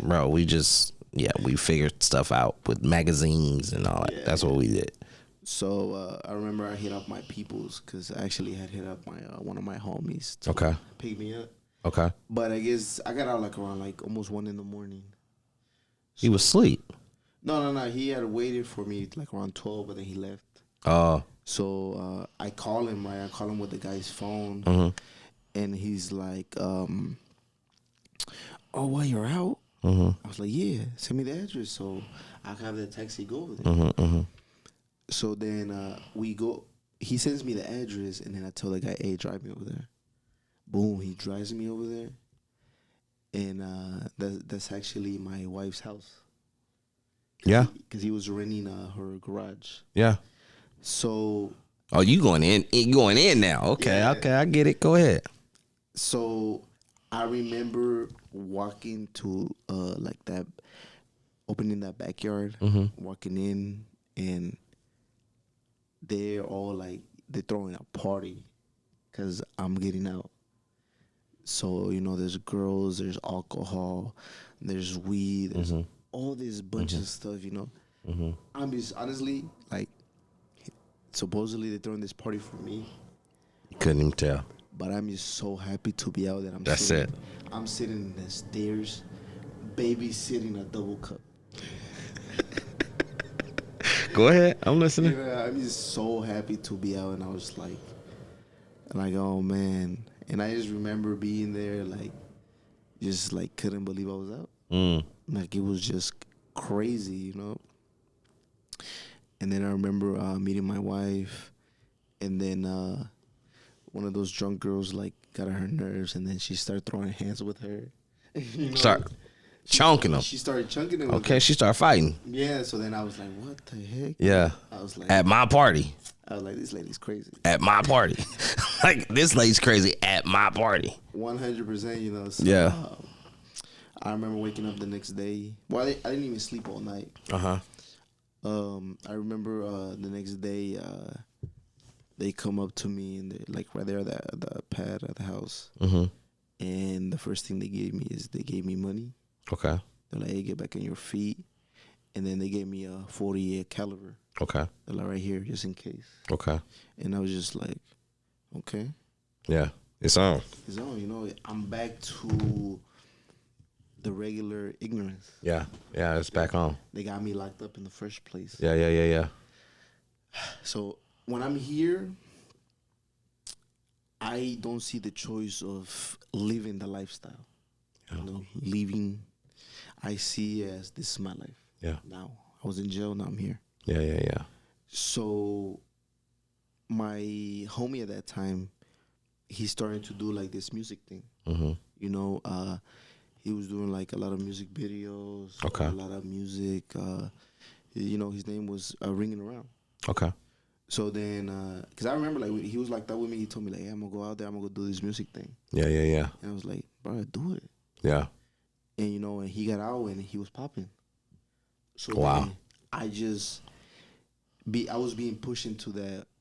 Bro, we just we figured stuff out with magazines and all that. Yeah, That's what we did. So I remember I hit up my peoples because I actually had hit up my one of my homies to Okay. pick me up. Okay. But I guess I got out like around like almost 1 a.m. He was asleep. No. He had waited for me like around 12, but then he left. Oh. So I call him, right? I call him with the guy's phone, and he's like, "Oh, while you're out?" I was like, "Yeah, send me the address so I can have the taxi go over there." So then we go. He sends me the address, and then I tell the guy, "Hey, drive me over there." Boom, he drives me over there, and that's actually my wife's house. Yeah. Because he was renting her garage. Yeah. So Oh, you going in? You going in now? Okay. Yeah. Okay. I get it. Go ahead. So I remember walking to like that, opening that backyard, walking in, and they're all like they're throwing a party because I'm getting out. So you know, there's girls, there's alcohol, there's weed, there's all this bunch of stuff. You know, I'm just honestly like, supposedly they're throwing this party for me. Couldn't even tell. But I'm just so happy to be out there. That's it. I'm sitting in the stairs, babysitting a double cup. Go ahead. I'm listening. Yeah, I'm just so happy to be out, and I was like, oh man. And I just remember being there, like, just like couldn't believe I was out. Like it was just crazy, you know. And then I remember meeting my wife, and then one of those drunk girls like got on her nerves, and then she started throwing hands with her. You know? Start chunking them. She started chunking them. Okay. She started fighting. Yeah. So then I was like, "What the heck?" Yeah. I was like, At my party. "This lady's crazy." At my party. Like, this lady's crazy at my party. 100%. You know. So, Yeah. I remember waking up the next day. Well, I didn't even sleep all night. Uh-huh. I remember the next day they come up to me and they like right there at the pad at the house. And the first thing they gave me is they gave me money. Okay. They're like, "Hey, get back on your feet." And then they gave me a 48 caliber. Okay. They're like, "Right here, just in case." Okay. And I was just like, okay. Yeah. It's on. It's on, you know. I'm back to the regular ignorance. Yeah. Yeah. It's back on. They got me locked up in the first place. Yeah. Yeah. Yeah. Yeah. So when I'm here, I don't see the choice of living the lifestyle. You know, leaving. I see as this is my life. Yeah. Now I was in jail. Now I'm here. Yeah. Yeah. Yeah. So my homie at that time, he's starting to do like this music thing. You know, he was doing like a lot of music videos. Okay. A lot of music. You know, his name was Ringing Around. Okay. So then, because I remember like he was like that with me. He told me like, "Hey, I'm gonna go out there. I'm gonna go do this music thing." Yeah. Yeah. Yeah. And I was like, "Bro, do it." Yeah. And you know, and he got out and he was popping. So Wow. then I was being pushed into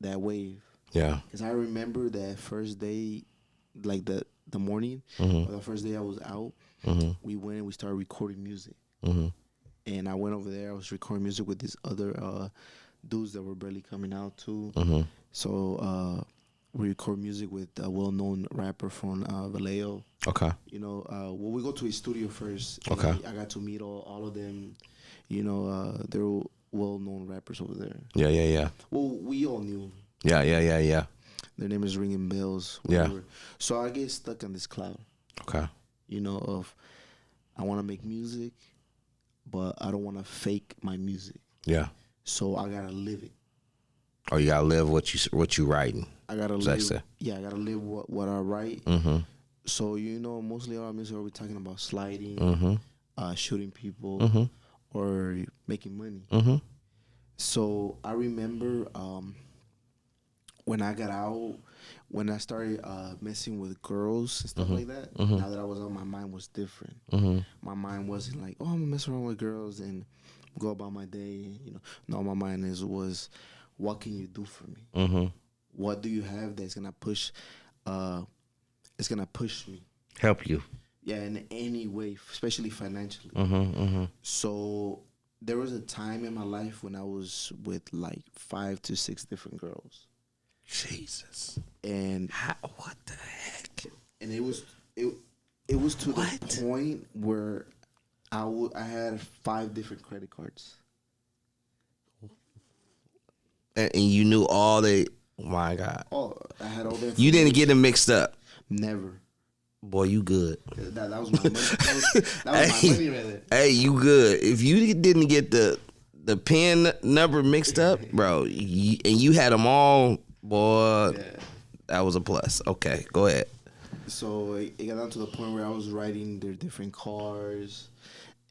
that wave. Yeah. Because I remember that first day, like the morning, Mm-hmm. or the first day I was out, Mm-hmm. we went and we started recording music. Mm-hmm. And I went over there. I was recording music with these other dudes that were barely coming out too. Mm-hmm. So we record music with a well-known rapper from Vallejo. Okay. You know, well, we go to his studio first. And Okay. I got to meet all of them. You know, they're well-known rappers over there. Yeah. Yeah. Yeah. Well, we all knew. Yeah. Yeah. Yeah. Yeah. Their name is ringing bells. Yeah. Whatever. So I get stuck on this cloud. Okay. You know, of I want to make music, but I don't want to fake my music. Yeah. So I gotta live it. Or you gotta live what you writing. I gotta live. Exactly. Yeah, I gotta live what I write. Mm-hmm. So you know, mostly all our music are we talking about sliding, Mm-hmm. shooting people, Mm-hmm. or making money. Mm-hmm. So I remember when I got out, when I started messing with girls and stuff like that. Now that I was out, my mind was different. Mm-hmm. My mind wasn't like, oh, I'm gonna mess around with girls and go about my day. You know, no, my mind was, what can you do for me? Mm-hmm. What do you have that's gonna push? It's gonna push me. Help you. Yeah, in any way, especially financially. Mm-hmm. Mm-hmm. So there was a time in my life when I was with like 5 to 6 different girls, Jesus. and What the heck? and it was to What? the point where I had 5 different credit cards. And you knew all the. My God. Oh, I had all that. You didn't get them mixed up. Never. Boy, you good. That was my money. That was my Hey. money right there. Hey, you good. If you didn't get the pin number mixed up, bro, and you had them all, boy, Yeah. that was a plus. Okay, go ahead. So it got down to the point where I was riding their different cars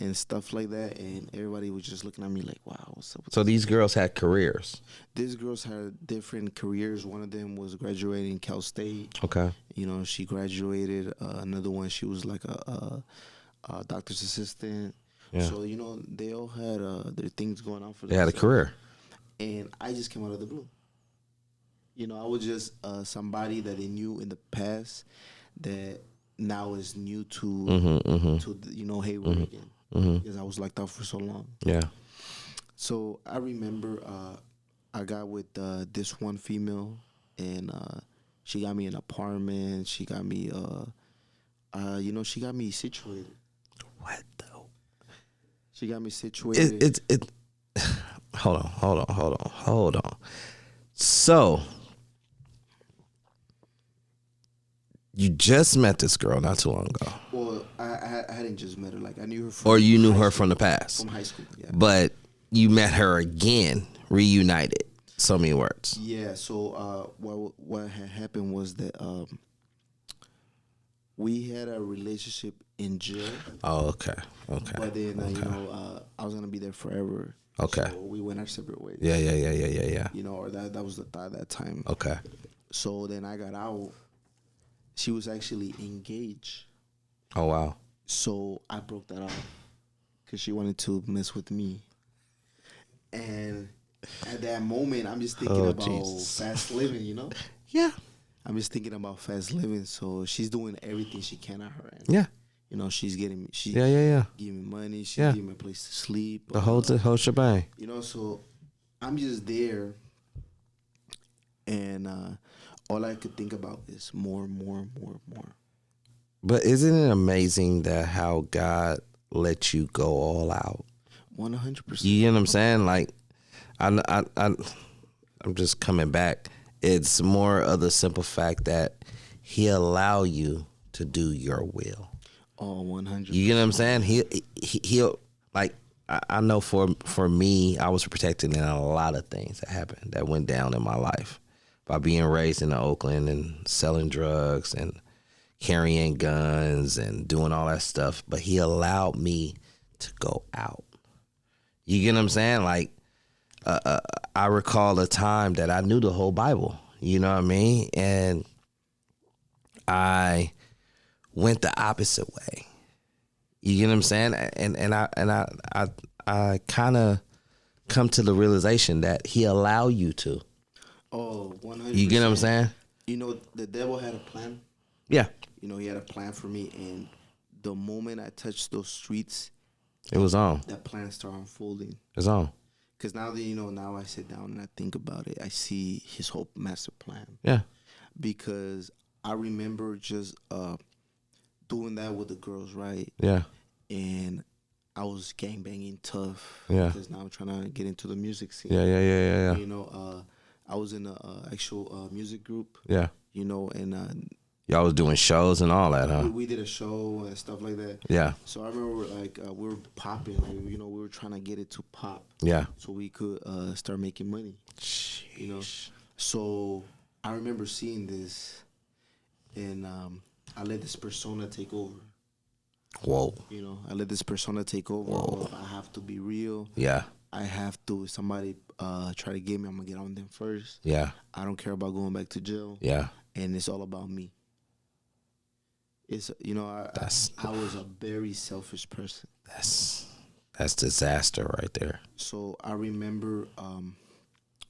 and stuff like that, and everybody was just looking at me like, "Wow, what's up?" So these girls had careers. These girls had different careers. One of them was graduating Cal State. Okay. You know, she graduated. Another one, she was like a doctor's assistant. Yeah. So you know, they all had their things going on for They had a themselves. career. And I just came out of the blue. You know, I was just somebody that they knew in the past that now is new to you know, Hayward again, because I was locked out for so long. Yeah. So I remember I got with this one female, and she got me an apartment. She got me you know, she got me situated. What though? She got me situated. It. Hold on. So you just met this girl not too long ago, Well, I hadn't just met her. Like I knew her from or you knew high her school. from the past, From high school, yeah. but you met her again, reunited. So many words. Yeah. So what had happened was that we had a relationship in jail, Oh, okay. Okay. but then you know I was gonna be there forever. Okay. So we went our separate ways. Yeah. You know, or that was the thought at that time. Okay. So then I got out. She was actually engaged. Oh wow. So I broke that off because she wanted to mess with me. And at that moment, I'm just thinking Oh, about Jesus. fast living, you know? Yeah. I'm just thinking about fast living. So she's doing everything she can at her end. Yeah. You know, she's getting me, she's Yeah. giving me money. She's Yeah. giving me a place to sleep. The whole shebang. You know, so I'm just there. And all I could think about is more. But isn't it amazing that how God let you go all out? 100%. You know what I'm saying? Like, I'm just coming back. It's more of the simple fact that He allow you to do your will. Oh, 100%. You know what I'm saying? He'll like. I know for me, I was protected in a lot of things that happened that went down in my life by being raised in Oakland and selling drugs and carrying guns and doing all that stuff. But He allowed me to go out. You get what I'm saying? Like, I recall a time that I knew the whole Bible. You know what I mean? And I went the opposite way. You get what I'm saying? And I kind of come to the realization that He allow you to. Oh, 100%. You get what I'm saying? You know, the devil had a plan. Yeah, You know, he had a plan for me, and the moment I touched those streets, it was on. that plan started unfolding. It was on. Because now that, now I sit down and I think about it, I see his whole master plan. Yeah, Because I remember just doing that with the girls, right? yeah, And I was gangbanging tough. Yeah. Because now I'm trying to get into the music scene. yeah. You know, I was in a actual music group. Yeah. You know, and Y'all was doing shows and all that, huh? we did a show and stuff like that. Yeah, So I remember like we were popping. Like, we were trying to get it to pop yeah. so we could start making money. You know. So I remember seeing this, and I let this persona take over. Whoa. You know, I let this persona take over. Whoa. I have to be real. Yeah, I have to. If somebody try to get me, I'm gonna get on them first. yeah, I don't care about going back to jail. yeah. And it's all about me. It's I was a very selfish person. That's disaster right there. So I remember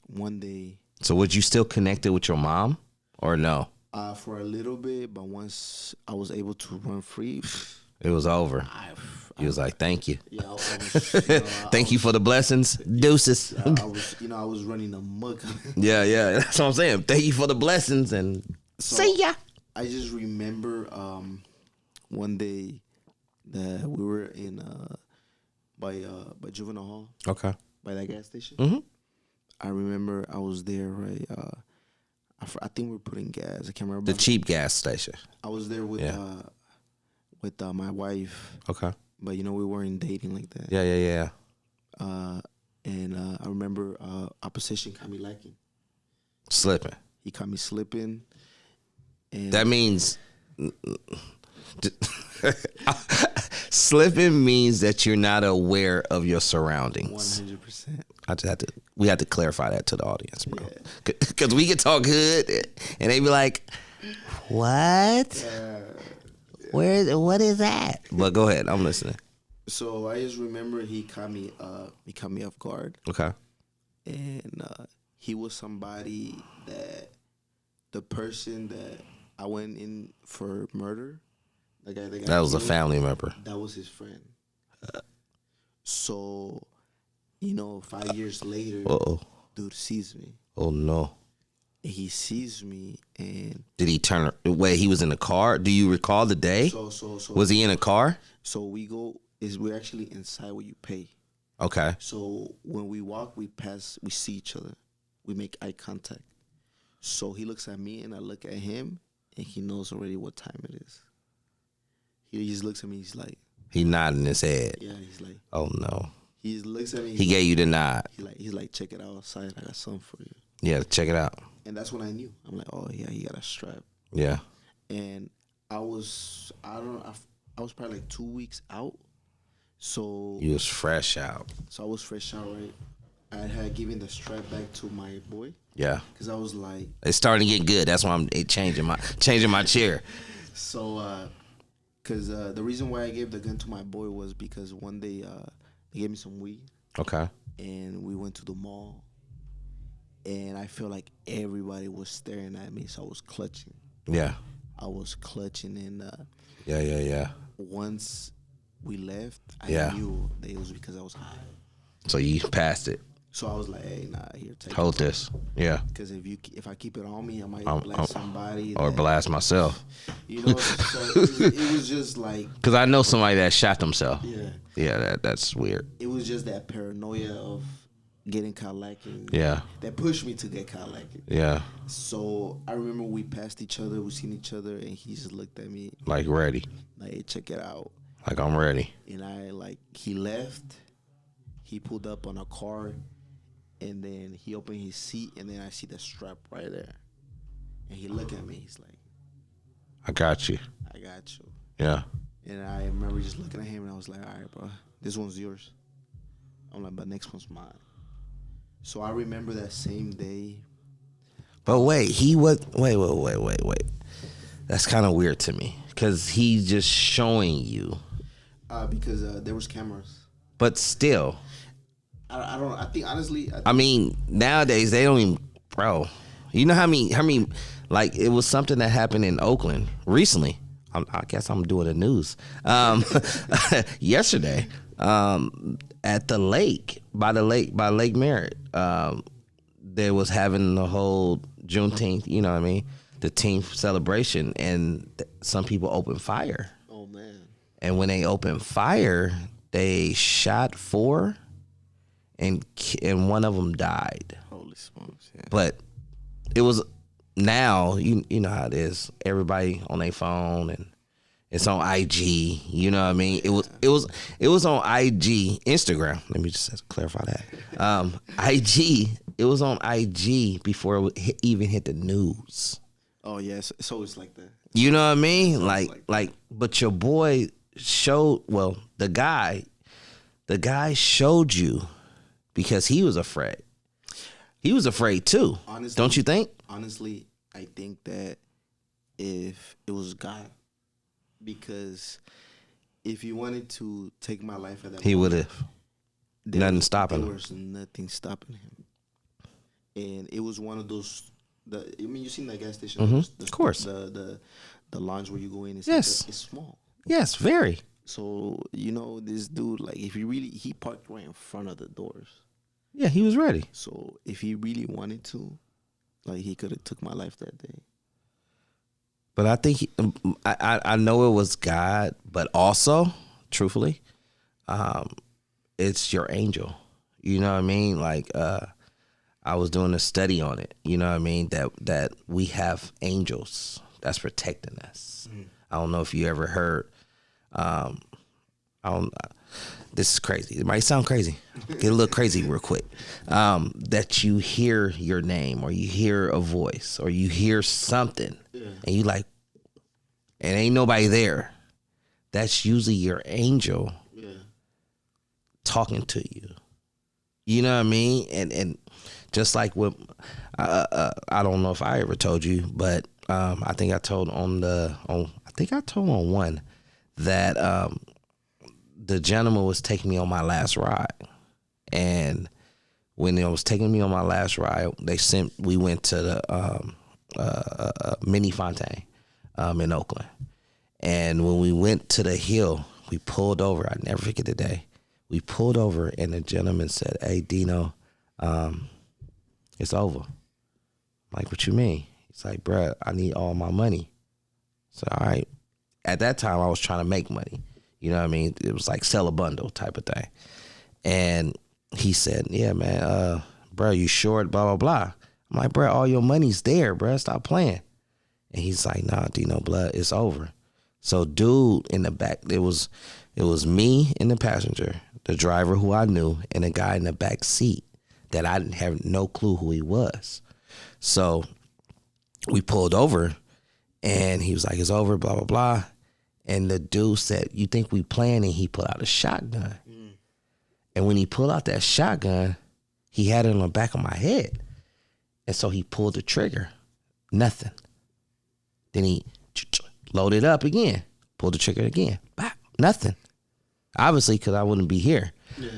one day So was you still connected with your mom or no? for a little bit, but once I was able to run free, It was over. I He was like, "Thank you, yeah, I was, thank you for the blessings, deuces." I was running amok. Yeah, that's what I'm saying. Thank you for the blessings and see ya. I just remember one day that we were in by Juvenile Hall, Okay. by that gas station. Mhm. I remember I was there, right? I think we were putting gas. I can't remember. The cheap gas station. I was there with my wife, Okay. but we weren't dating like that. Yeah. And I remember opposition caught me lacking. Slipping. He caught me slipping, and That means slipping means that you're not aware of your surroundings. 100%. We had to clarify that to the audience, bro. Because we can talk good, and they be like, "What? What is that?" But go ahead, I'm listening. So I just remember he caught me off guard, Okay. and he was somebody that the person that I went in for murder. The guy that That was a killed, family member. That was his friend. So, 5 years later, Uh-oh. dude sees me. Oh, no. He sees me, and Did he turn? Wait, he was in the car? Do you recall the day? so Was he in a car? So we're actually inside where you pay. Okay. So when we walk, we see each other, we make eye contact. So he looks at me, and I look at him, and he knows already what time it is. He just looks at me. He's like, He nodding his head. yeah. He's like, Oh, no. he looks at me. He gave you the nod. He's like, check it out outside. I got something for you. Yeah, check it out. And that's when I knew. I'm like, oh yeah, he got a strap. Yeah. And I was probably like 2 weeks out. So You was fresh out. I was fresh out, right? I had given the strap back to my boy Yeah. because I was like, It's starting to get good. That's why I'm changing my chair. so because the reason why I gave the gun to my boy was because one day they gave me some weed Okay. and we went to the mall, and I feel like everybody was staring at me, so I was clutching. Yeah. I was clutching, and Yeah. once we left, I Yeah. knew that it was because I was high. So you passed it. So I was like, "Hey, nah, here, take Hold it." this. Yeah. Because if I keep it on me, I might I'm- blast somebody. Or that- blast myself. So it was just like, Because I know somebody that shot themselves. yeah, Yeah, that's weird. it was just that paranoia of getting caught lacking. Yeah. That pushed me to get caught lacking. Yeah. So I remember we passed each other, we seen each other, and he just looked at me Like ready. like, "Hey, check it out." Like I'm ready. And he left. He pulled up on a car, and then he opened his seat, and then I see the strap right there. And he looked at me. He's like, I got you. "I got you." Yeah. And I remember just looking at him, and I was like, "All right, bro, this one's yours." I'm like, "But next one's mine." So I remember that same day. But wait, wait. That's kind of weird to me because he's just showing you. Because there was cameras. But still, I don't. I think honestly. I mean, nowadays they don't even, bro. You know how many, like it was something that happened in Oakland recently. I guess I'm doing the news. Yesterday, at the lake, by Lake Merritt, they was having the whole Juneteenth, you know what I mean? The team celebration, and some people opened fire. Oh man! And when they opened fire, they shot 4, and one of them died. Holy smokes! Yeah. But it was now you know how it is. Everybody on their phone and it's on IG. You know what I mean? It was on IG, Instagram. Let me just clarify that. IG. It was on IG before it even hit the news. Oh yes, it's always like that. You know what I mean? Like, but your boy showed. Well, the guy showed you because he was afraid. He was afraid too. Honestly, don't you think? Honestly, I think that if it was God, because if he wanted to take my life at that he would have. Nothing stopping him. There was nothing stopping him. And it was one of those. You seen that gas station? Mm-hmm. Of course. The lounge where you go in. Yes. It's small. Yes, very. So this dude, like, if he parked right in front of the doors. Yeah, he was ready. So if he really wanted to, like, he could have took my life that day. But I think I know it was God, but also, truthfully, it's your angel. You know what I mean? Like, I was doing a study on it. You know what I mean? That we have angels that's protecting us. Mm. I don't know if you ever heard. This is crazy. It might sound crazy. Get a little crazy real quick. That you hear your name, or you hear a voice, or you hear something, and you like, and ain't nobody there. That's usually your angel talking to you. You know what I mean? And just like with, I don't know if I ever told you, but I think I told on one that the gentleman was taking me on my last ride, and when they was taking me on my last ride, we went to the mini Fontaine in Oakland, and when we went to the hill, we pulled over. I never forget the day. We pulled over, and the gentleman said, "Hey, Dino, it's over." I'm like, "What you mean?" He's like, "Bruh, I need all my money." So, all right. At that time, I was trying to make money. You know what I mean? It was like sell a bundle type of thing. And he said, "Yeah, man, bro, you short, blah, blah, blah." I'm like, "Bro, all your money's there, bro. Stop playing." And he's like, "Nah, Dino, blood, it's over." So dude in the back, it was me in the passenger, the driver who I knew, and a guy in the back seat that I didn't have no clue who he was. So we pulled over, and he was like, "It's over, blah, blah, blah." And the dude said, "You think we playing?" And he pulled out a shotgun. Mm. And when he pulled out that shotgun, he had it on the back of my head. And so he pulled the trigger. Nothing. Then he loaded up again. Pulled the trigger again. Bah, nothing. Obviously, because I wouldn't be here. Yeah.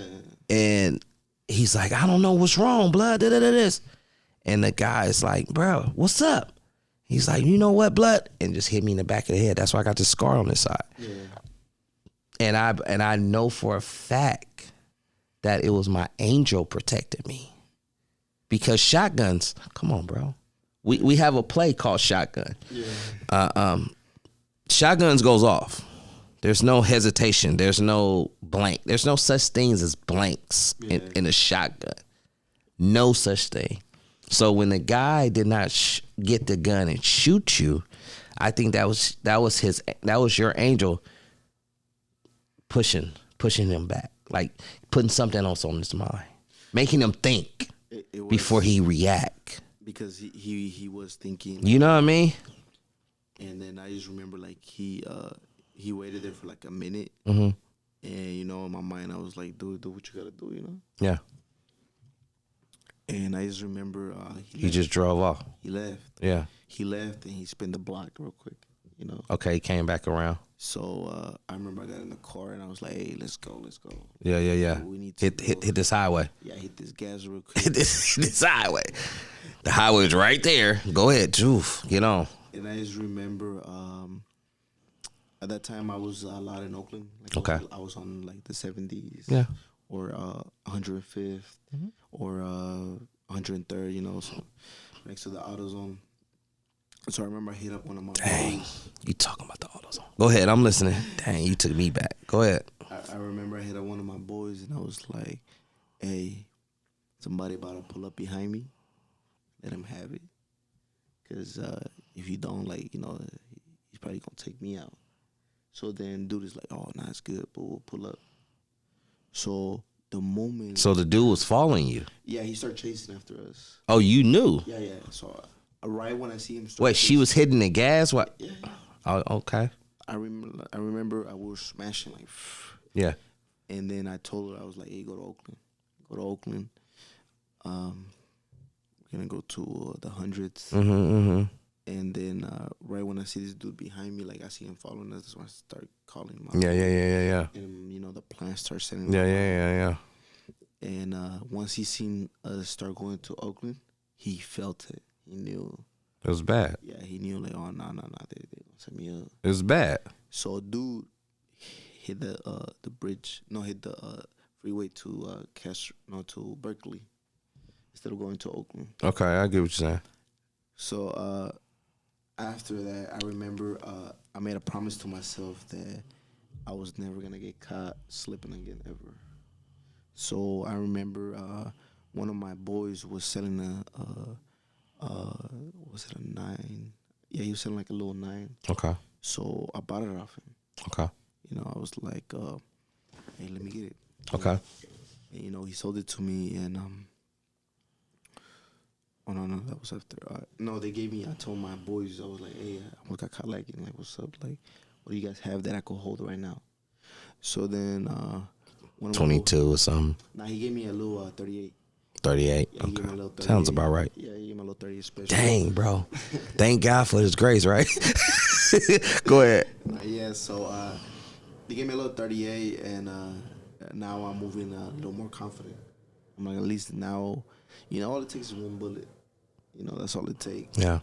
And he's like, "I don't know what's wrong, blood. This." And the guy is like, "Bro, what's up?" He's like, "You know what, blood?" And just hit me in the back of the head. That's why I got this scar on this side. Yeah. And I know for a fact that it was my angel protecting me. Because shotguns, come on, bro. We have a play called Shotgun. Yeah. Shotguns goes off. There's no hesitation. There's no blank. There's no such things as blanks in a shotgun. No such thing. So when the guy did not get the gun and shoot you, I think that was your angel pushing him back, like putting something else on his mind, making him think before he react. Because he was thinking. You know what I mean? And then I just remember like he waited there for like a minute, mm-hmm. and in my mind I was like, "Dude, do what you gotta do," Yeah. And I just remember he just drove off. He left. Yeah. He left and he spun the block real quick, Okay, he came back around. So I remember I got in the car and I was like, "Hey, let's go." Yeah. We need to hit this highway. Yeah, hit this gas real quick. hit this highway. The highway's right there. Go ahead, Joof. Get on. And I just remember at that time I was a lot in Oakland. Like Okay. I was on like the 70s. Yeah. Or 105th or 103rd, you know, so next to the AutoZone. So I remember I hit up one of my boys. You talking about the AutoZone. Go ahead, I'm listening. Dang, you took me back. Go ahead. I remember I hit up one of my boys and I was like, hey, somebody about to pull up behind me. Let him have it. Because if you don't, like, you know, he's probably going to take me out. So then dude is like, oh, nah, it's good, but we'll pull up. So the moment... So the dude was following you. Yeah, he started chasing after us. Oh, you knew? Yeah. So right when I see him... Wait, she was hitting the gas? What? Yeah. Oh, okay. I remember I was smashing like... Yeah. And then I told her, I was like, hey, go to Oakland. Go to Oakland. We're going to go to the hundreds. And then right when I see this dude behind me, like I see him following us, that's when I start calling him out. Yeah. And, you know, the plan starts setting Yeah. And once he seen us start going to Oakland, he felt it. He knew. It was bad. Yeah, he knew like, oh, no, they going to set me up. It was bad. So dude hit the bridge, hit the freeway to to Berkeley instead of going to Oakland. Okay, I get what you're saying. So after that, I remember I made a promise to myself that I was never gonna get caught slipping again ever. So I remember one of my boys was selling was it a 9? Yeah, he was selling like a little 9. Okay. So I bought it off him. Okay. You know, I was like, hey, let me get it. Okay. And, you know, he sold it to me, and oh no, that was after. No, they gave me. I told my boys, I was like, hey, I got caught lagging. Like, what's up? Like, what do you guys have that I could hold right now? So then, one of 22 or something. Nah, he gave me a little 38. 38. Yeah, he gave me a little 38. Sounds about right. Yeah, he gave me a little 38 special. Dang, bro. Thank God for his grace, right? Go ahead. Yeah, so they gave me a little 38, and now I'm moving a little more confident. I'm like, at least now, you know, all it takes is one bullet. You know, that's all it takes. Yeah.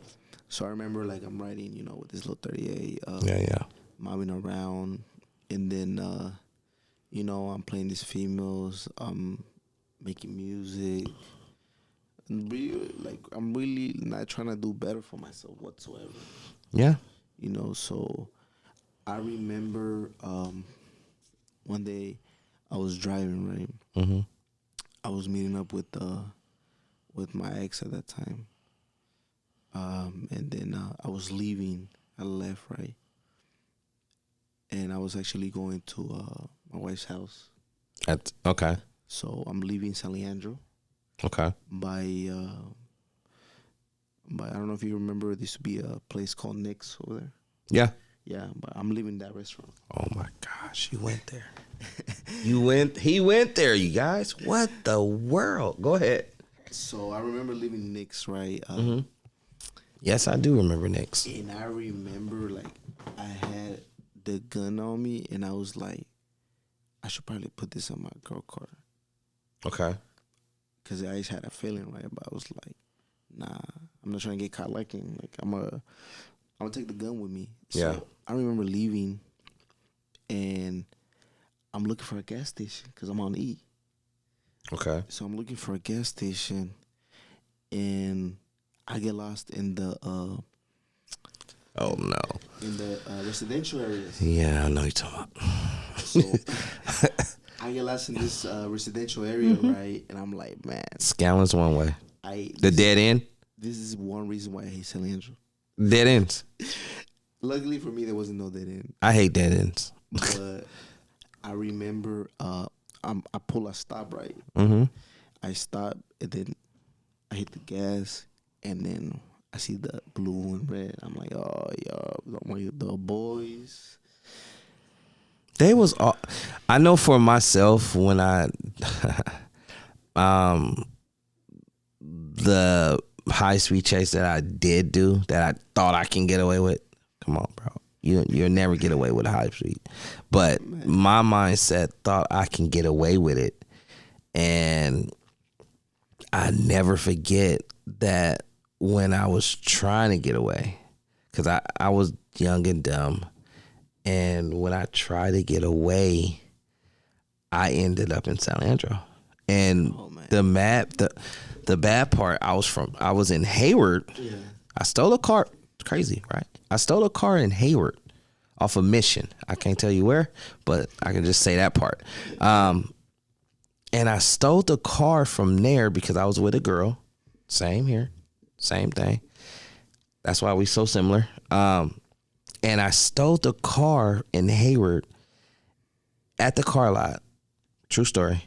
So I remember, like, I'm riding, you know, with this little 38. Yeah. Mobbing around. And then, you know, I'm playing these females. I'm making music. And I'm really not trying to do better for myself whatsoever. Yeah. You know, so I remember one day I was driving, right? Mm-hmm. I was meeting up with my ex at that time. And then I was leaving. I left, right? And I was actually going to my wife's house. Okay. So I'm leaving San Leandro. Okay. By I don't know if you remember, there used to be a place called Nick's over there. Yeah. Yeah, but I'm leaving that restaurant. Oh my gosh, you went there. He went there, you guys. What the world? Go ahead. So I remember leaving Nick's, right? Yes, I do remember Nick's. And I remember, like, I had the gun on me, and I was like, I should probably put this on my girl card. Okay. Because I just had a feeling, right? But I was like, nah, I'm not trying to get caught lacking. Like, I'm gonna take the gun with me. So Yeah. I remember leaving, and I'm looking for a gas station because I'm on E. Okay. So I'm looking for a gas station, and I get lost in the Oh no. residential areas. Yeah, I know you're talking about. So I get lost in this residential area, right? And I'm like, man, Scallon's one way. The dead end? This is one reason why I hate San Leandro. Dead ends. Luckily for me, there wasn't no dead end. I hate dead ends. But I remember I pull a stop, right? Mm-hmm. I stop, and then I hit the gas, and then I see the blue and red. I'm like, oh, yo, the boys. They was all, I know for myself when I the high speed chase that I did do that I thought I can get away with. Come on, bro. You'll never get away with a high speed. But my mindset thought I can get away with it. And I never forget that when I was trying to get away, because I was young and dumb, and when I tried to get away, I ended up in San Leandro. And the bad part, I was in Hayward. Yeah. I stole a car. It's crazy, right? I stole a car in Hayward off a Mission. I can't tell you where, but I can just say that part. And I stole the car from there because I was with a girl. Same here. Same thing. That's why we so similar. And I stole the car in Hayward at the car lot. True story.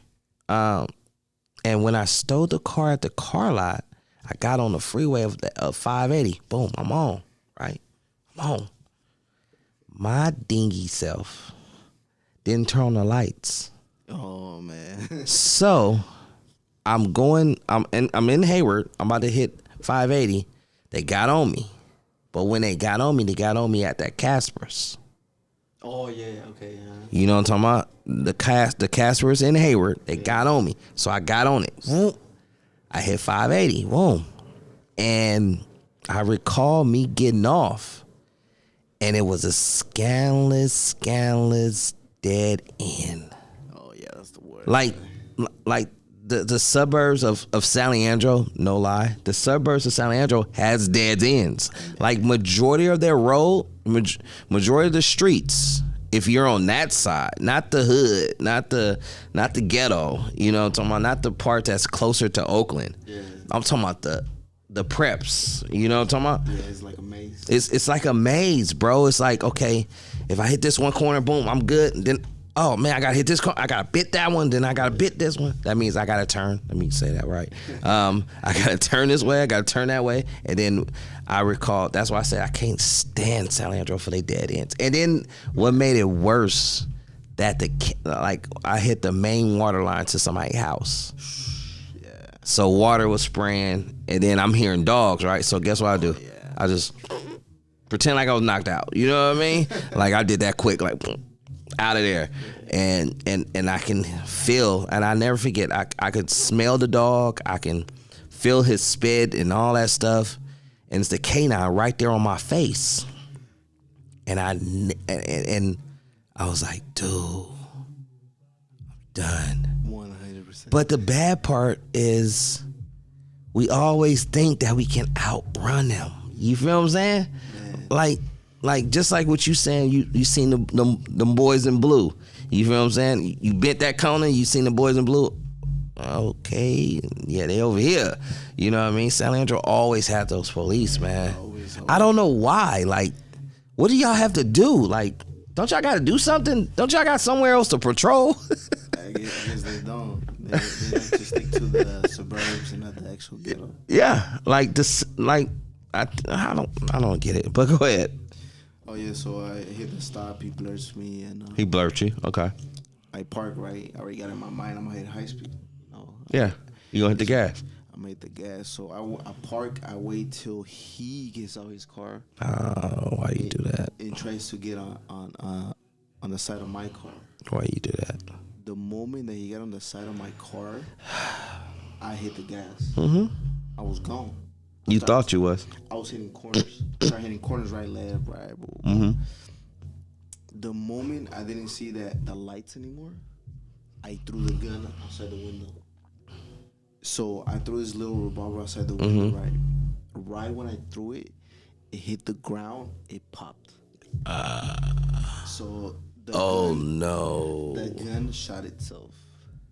And when I stole the car at the car lot, I got on the freeway of 580. Boom, I'm on, right? I'm on. My dingy self didn't turn on the lights. Oh man. So I'm in Hayward. I'm about to hit 580. They got on me. But when they got on me at that Casper's. Oh yeah, okay. Yeah. You know what I'm talking about? The Casper's in Hayward. They got on me. So I got on it. Boom. I hit 580. Boom. And I recall me getting off. And it was a scandalous dead end. Oh yeah, that's the word. Like the suburbs of San Leandro, no lie, the suburbs of San Leandro has dead ends. Like majority of their road, majority of the streets, if you're on that side, not the hood, not the ghetto, you know, I'm talking about not the part that's closer to Oakland. Yeah. I'm talking about the preps, you know what I'm talking about? Yeah, it's like a maze. It's like a maze, bro. It's like, okay, if I hit this one corner, boom, I'm good. And then, oh man, I gotta hit this corner. I gotta bit that one. Then I gotta bit this one. That means I gotta turn. Let me say that right. I gotta turn this way. I gotta turn that way. And then I recall. That's why I said I can't stand San Leandro for their dead ends. And then what made it worse, that I hit the main water line to somebody's house. So water was spraying, and then I'm hearing dogs, right? So guess what I do? Yeah. I just pretend like I was knocked out. You know what I mean? Like I did that quick, like out of there. And I can feel, and I never forget, I could smell the dog. I can feel his spit and all that stuff. And it's the canine right there on my face. And I was like, dude, I'm done. 100%. But the bad part is we always think that we can outrun them. You feel what I'm saying? Man. Like just like what you saying, you seen them boys in blue. You feel what I'm saying? You bent that corner, you seen the boys in blue. Okay, yeah, they over here. You know what I mean? San Leandro always had those police, man. Always. I don't know why. Like, what do y'all have to do? Like, don't y'all got to do something? Don't y'all got somewhere else to patrol? I guess they don't. They like to stick to the suburbs and not the actual ghetto. Yeah, like this. Like I don't get it. But go ahead. Oh yeah, so I hit the stop. He blurts me and he blurts you. Okay. I park right. I already got in my mind I'm gonna hit high speed. Yeah, you gonna hit the gas. I'm gonna hit the gas. So I park. I wait till he gets out his car. Oh, why you do that? And tries to get on the side of my car. Why you do that? The moment that he got on the side of my car, I hit the gas. Mm-hmm. I was gone. You thought you was? I was hitting corners. Started hitting corners, right, left, right. Mm-hmm. The moment I didn't see the lights anymore, I threw the gun outside the window. So I threw this little revolver outside the window, right? Right when I threw it, it hit the ground. It popped. So the gun shot itself.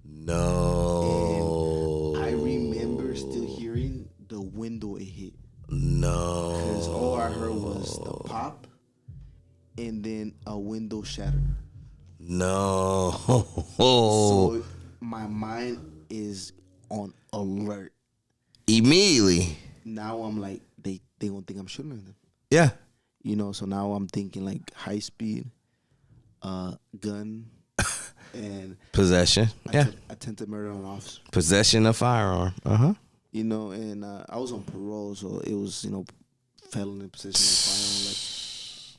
No. And I remember still hearing the window it hit. No. Because all I heard was the pop, and then a window shatter. No. So my mind is on alert. Immediately. Now I'm like, they gonna think I'm shooting at them. Yeah. You know, so now I'm thinking like high speed, gun, and possession. Attempted murder on officer. Possession of firearm. Uh-huh. You know, and I was on parole, so it was, felony possession of firearm. Like,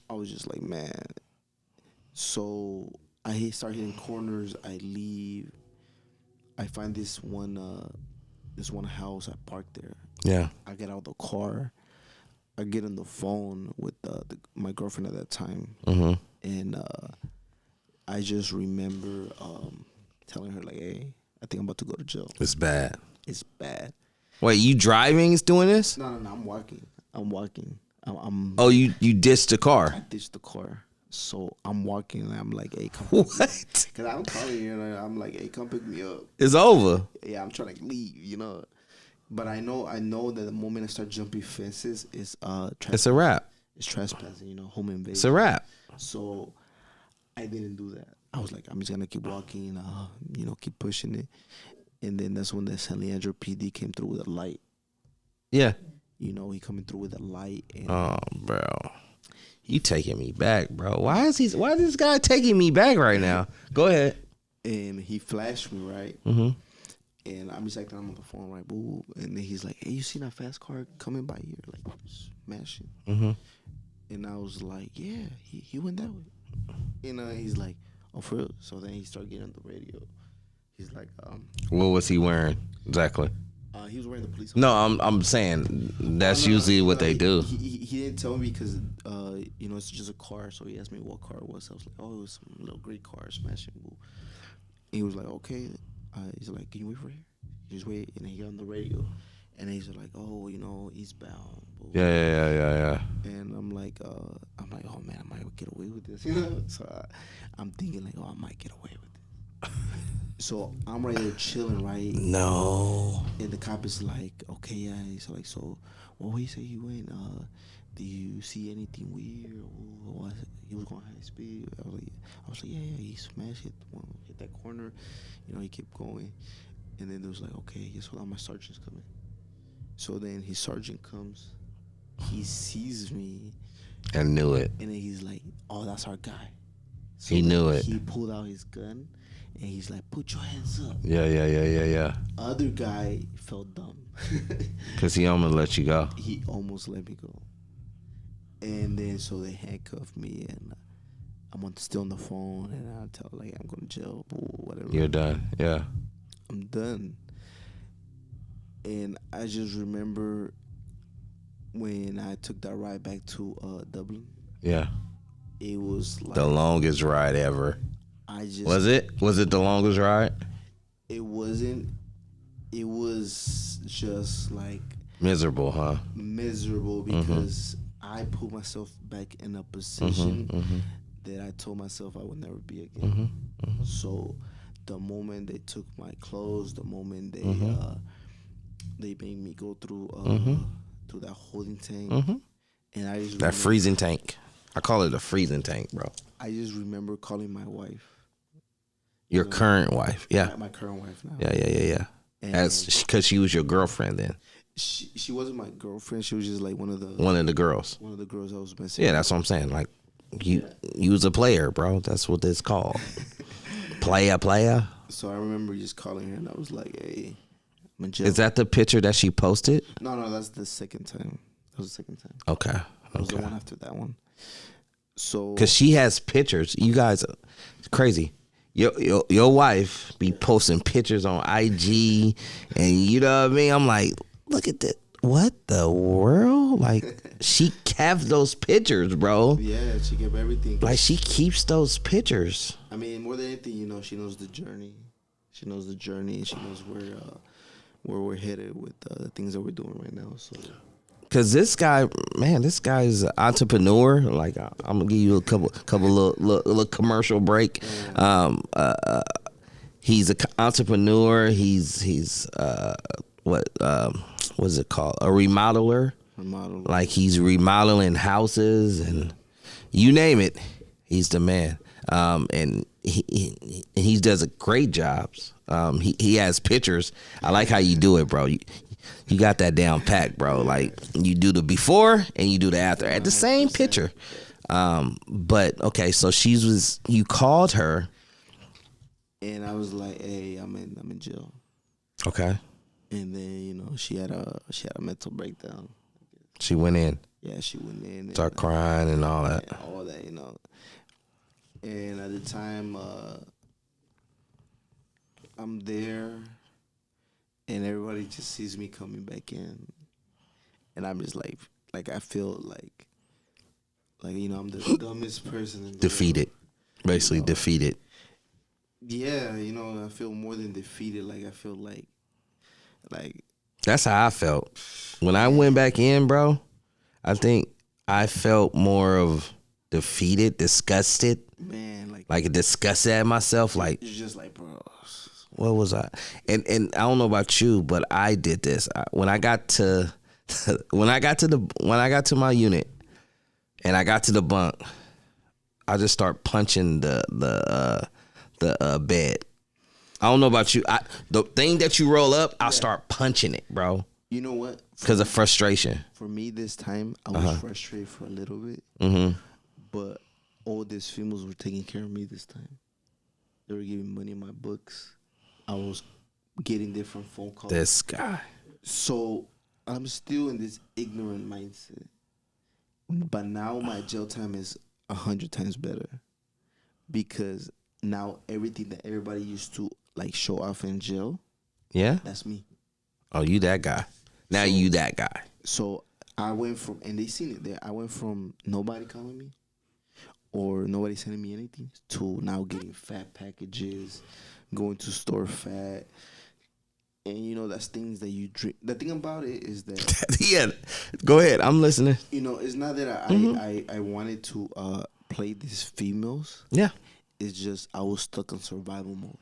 I was just like, man. So I start hitting corners. I leave. I find this one this one house. I parked there. Yeah. I get out of the car. I get on the phone with my girlfriend at that time, Mm-hmm. and I just remember telling her like, "Hey, I think I'm about to go to jail. It's bad. It's bad." Wait, you driving is doing this? No, I'm walking. I'm Oh, you ditched the car. I ditched the car, so I'm walking and I'm like, "Hey, come." What? Cause I'm calling you and I'm like, "Hey, come pick me up." It's over. Yeah, I'm trying to leave, But I know that the moment I start jumping fences, it's It's a wrap. It's trespassing, home invasion. It's a wrap. So I didn't do that. I was like, I'm just gonna keep walking, keep pushing it. And then that's when the San Leandro PD came through with a light. Yeah. He coming through with a light. And Oh, bro. You taking me back, bro. Why is this guy taking me back right now? Go ahead. And he flashed me, right? Mm-hmm. And I'm just like, I'm on the phone, right? Boo. And then he's like, "Hey, you seen that fast car coming by here, like smashing?" Mm-hmm. And I was like, "Yeah, he went that way." And he's like, "Oh, for real?" So then he started getting on the radio. He's like, What was he wearing exactly? he was wearing the police. No, I'm saying that's usually what they do. He didn't tell me because it's just a car. So he asked me what car it was. I was like, "Oh, it was some little gray car smashing." Boo. He was like, "Okay." He's like, "Can you wait for here?" He just wait, and then he got on the radio, and he's like, "Oh, eastbound." Boo. Yeah. And I'm like, "Oh man, I might get away with this," So I'm thinking like, "Oh, I might get away with this." So I'm right there chilling, right? No. And the cop is like, "Okay, yeah." He's like, "So, what way you say you went? Do you see anything weird? Or was it, he was going high speed?" I was like, yeah. He smashed hit that corner. He kept going, and then there was like, "Okay, guess what? My sergeant's coming." So then his sergeant comes. He sees me. I knew it. And then he's like, "Oh, that's our guy." So He knew it. He pulled out his gun, and he's like, "Put your hands up." Yeah. Other guy felt dumb. Because he almost let you go. He almost let me go. And then so they handcuffed me, and I'm still on the phone, and I tell like I'm going to jail or whatever. You're done. Yeah. I'm done. And I just remember when I took that ride back to Dublin. Yeah. It was like The longest ride ever. Was it the longest ride? It wasn't. It was just like Miserable, huh? miserable because I put myself back in a position that I told myself I would never be again. So the moment they took my clothes, the moment they made me go through that holding tank, and I just That freezing tank. I call it a freezing tank, bro. I just remember calling my wife. Your current wife, yeah. My current wife now. Yeah. Because she was your girlfriend then. She wasn't my girlfriend. She was just like one of the girls. One of the girls I was messing. Yeah, that's what I'm saying. Like you was a player, bro. That's what it's called. Player. So I remember just calling her, and I was like, "Hey, I'm in jail." Is that the picture that she posted? No, that's the second time. That was the second time. Okay. That was the one after that one. So because she has pictures. You guys, it's crazy. Your wife be posting pictures on IG, and you know what I mean. I'm like, look at that. What the world? Like she kept those pictures, bro. Yeah, she kept everything. Like she keeps those pictures. I mean, more than anything, she knows the journey. She knows the journey, and she knows where we're headed with the things that we're doing right now. So. Cause this guy's an entrepreneur. Like I'm gonna give you a couple little commercial break. He's an entrepreneur. He's what's it called? A remodeler. Like he's remodeling houses and you name it. He's the man. And he does a great jobs. He has pictures. I like how you do it, bro. You got that down pack, bro. Like you do the before and you do the after at the same picture. But okay, so you called her, and I was like, "Hey, I'm in jail." Okay. And then she had a mental breakdown. She went in. Yeah, she went in. Start crying and all that. And all that, And at the time, I'm there. and everybody just sees me coming back in, and I'm just like I feel like I'm the dumbest person in the Defeated, basically know. defeated. Yeah, I feel more than defeated. Like I feel like That's how I felt when I went back in, bro. I think I felt more of defeated, disgusted, man, like disgusted at myself. Like, you're just like, bro. what was I? And I don't know about you, but I did this when I got to when I got to my unit and I got to the bunk. I just start punching the bed. I don't know about you. The thing that you roll up, I'll start punching it, bro. You know what? Because of frustration. For me, this time I was frustrated for a little bit, but all these females were taking care of me this time. They were giving money in my books. I was getting different phone calls. This guy. So I'm still in this ignorant mindset. But now my jail time is 100 times better because now everything that everybody used to like show off in jail, Yeah? that's me. Oh, you that guy. Now you that guy. So I went from, and they seen it there, I went from nobody calling me or nobody sending me anything to now getting fat packages, going to store fat. And that's things that you drink. The thing about it is that Yeah. Go ahead. I'm listening. it's not that I wanted to play these females. Yeah. It's just I was stuck on survival mode.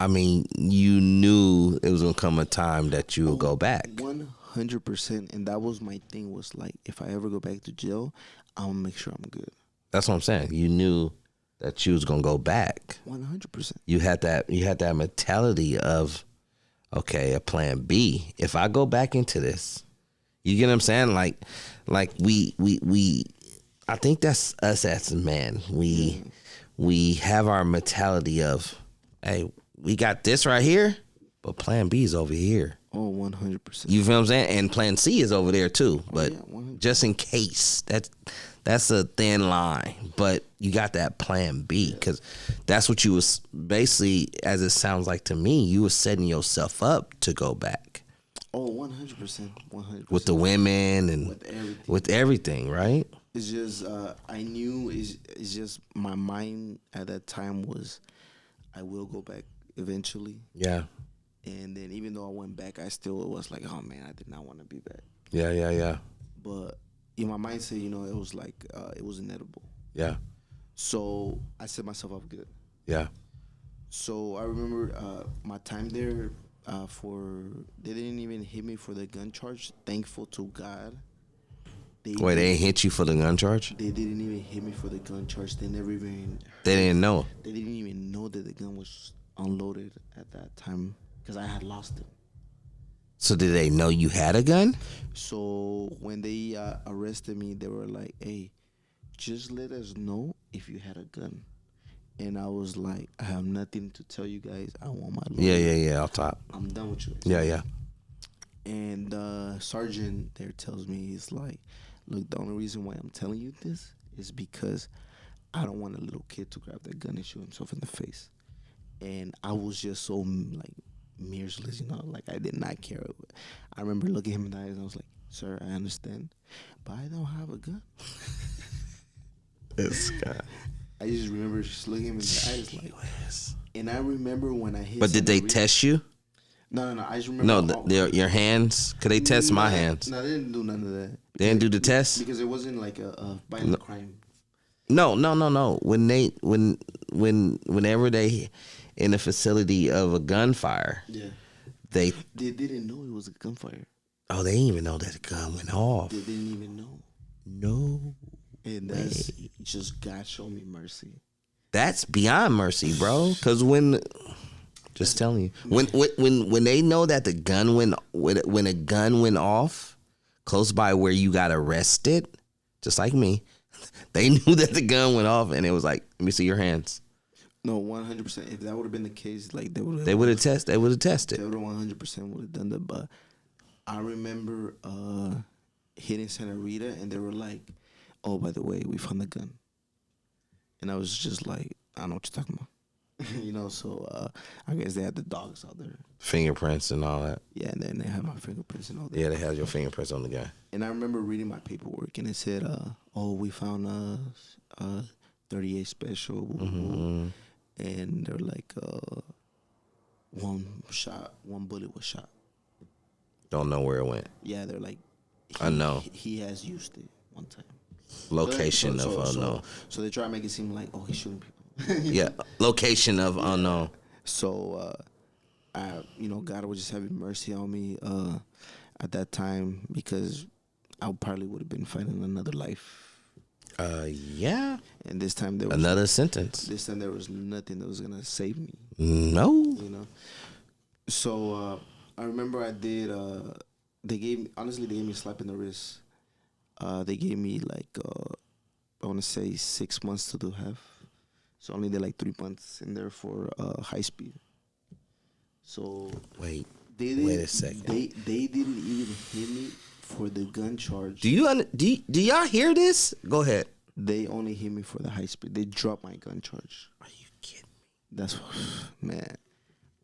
I mean, you knew it was gonna come a time that you would go back. 100%, and that was my thing. Was like, if I ever go back to jail, I'll make sure I'm good. That's what I'm saying. You knew that you was gonna go back. 100%. You had that mentality of, okay, a plan B. If I go back into this, you get what I'm saying? Like we I think that's us as men. We have our mentality of, hey, we got this right here, but plan B is over here. Oh, 100%. You feel what I'm saying? And plan C is over there too. But 100%. just in case, that's a thin line. But you got that plan B because that's what you was basically, as it sounds like to me, you were setting yourself up to go back. Oh, 100%. 100%. With the women and with everything, right? It's just I knew it's just my mind at that time was I will go back eventually. Yeah. And then even though I went back, I still was like, oh man, I did not want to be back. Yeah. But in my mindset, it was like it was inedible. Yeah. So I set myself up good. Yeah. So I remember my time there they didn't even hit me for the gun charge. Thankful to God. They didn't hit you for the gun charge? They didn't even hit me for the gun charge. They never even. They didn't know. They didn't even know that the gun was unloaded at that time because I had lost it. So did they know you had a gun? So when they arrested me, they were like, "Hey, just let us know if you had a gun." And I was like, "I have nothing to tell you guys. I want my lawyer. Yeah. Off top. I'm done with you guys." Yeah. And sergeant there tells me, he's like, "Look, the only reason why I'm telling you this is because I don't want a little kid to grab that gun and shoot himself in the face." And I was just so like merciless, like I did not care. I remember looking him in the eyes and I was like, "Sir, I understand, but I don't have a gun." This guy. I just remember just looking him in the eyes like, and I remember when I hit. But did they test you? No. I just remember. No, your hands. Could they test my hands? No, they didn't do none of that. They didn't do the test because it wasn't like a violent crime. No. Whenever they in the facility of a gunfire, they didn't know it was a gunfire. Oh, they didn't even know that the gun went off. They didn't even know. No. And that's just God showed me mercy. That's beyond mercy, bro. Because just telling you, when they know that the gun when a gun went off close by where you got arrested, just like me, they knew that the gun went off, and it was like, let me see your hands. No, 100%. If that would have been the case, like they would have tested. They would have tested. They would have 100% would have done that. But I remember hitting Santa Rita, and they were like, "Oh, by the way, we found the gun." And I was just like, "I don't know what you're talking about." So I guess they had the dogs out there. Fingerprints and all that. Yeah, and then they had my fingerprints and all that. Yeah, they had your fingerprints on the guy. And I remember reading my paperwork, and it said, "Oh, we found 38 special, and they're like, one bullet was shot. Don't know where it went. Yeah, they're like, I know. He has used it one time. Location of unknown. So they try to make it seem like, oh, he's shooting people. Yeah, location of unknown. So, God was just having mercy on me at that time, because I probably would have been fighting another life. Yeah. And this time there was another sentence. This time there was nothing that was gonna save me. No. So I remember I did. They gave me a slap in the wrist. They gave me like I want to say 6 months to do half. So I only did like 3 months in there for high speed. So wait a second. They didn't even hit me for the gun charge. Do y'all hear this? Go ahead. They only hit me for the high speed. They dropped my gun charge. Are you kidding me? That's what, man.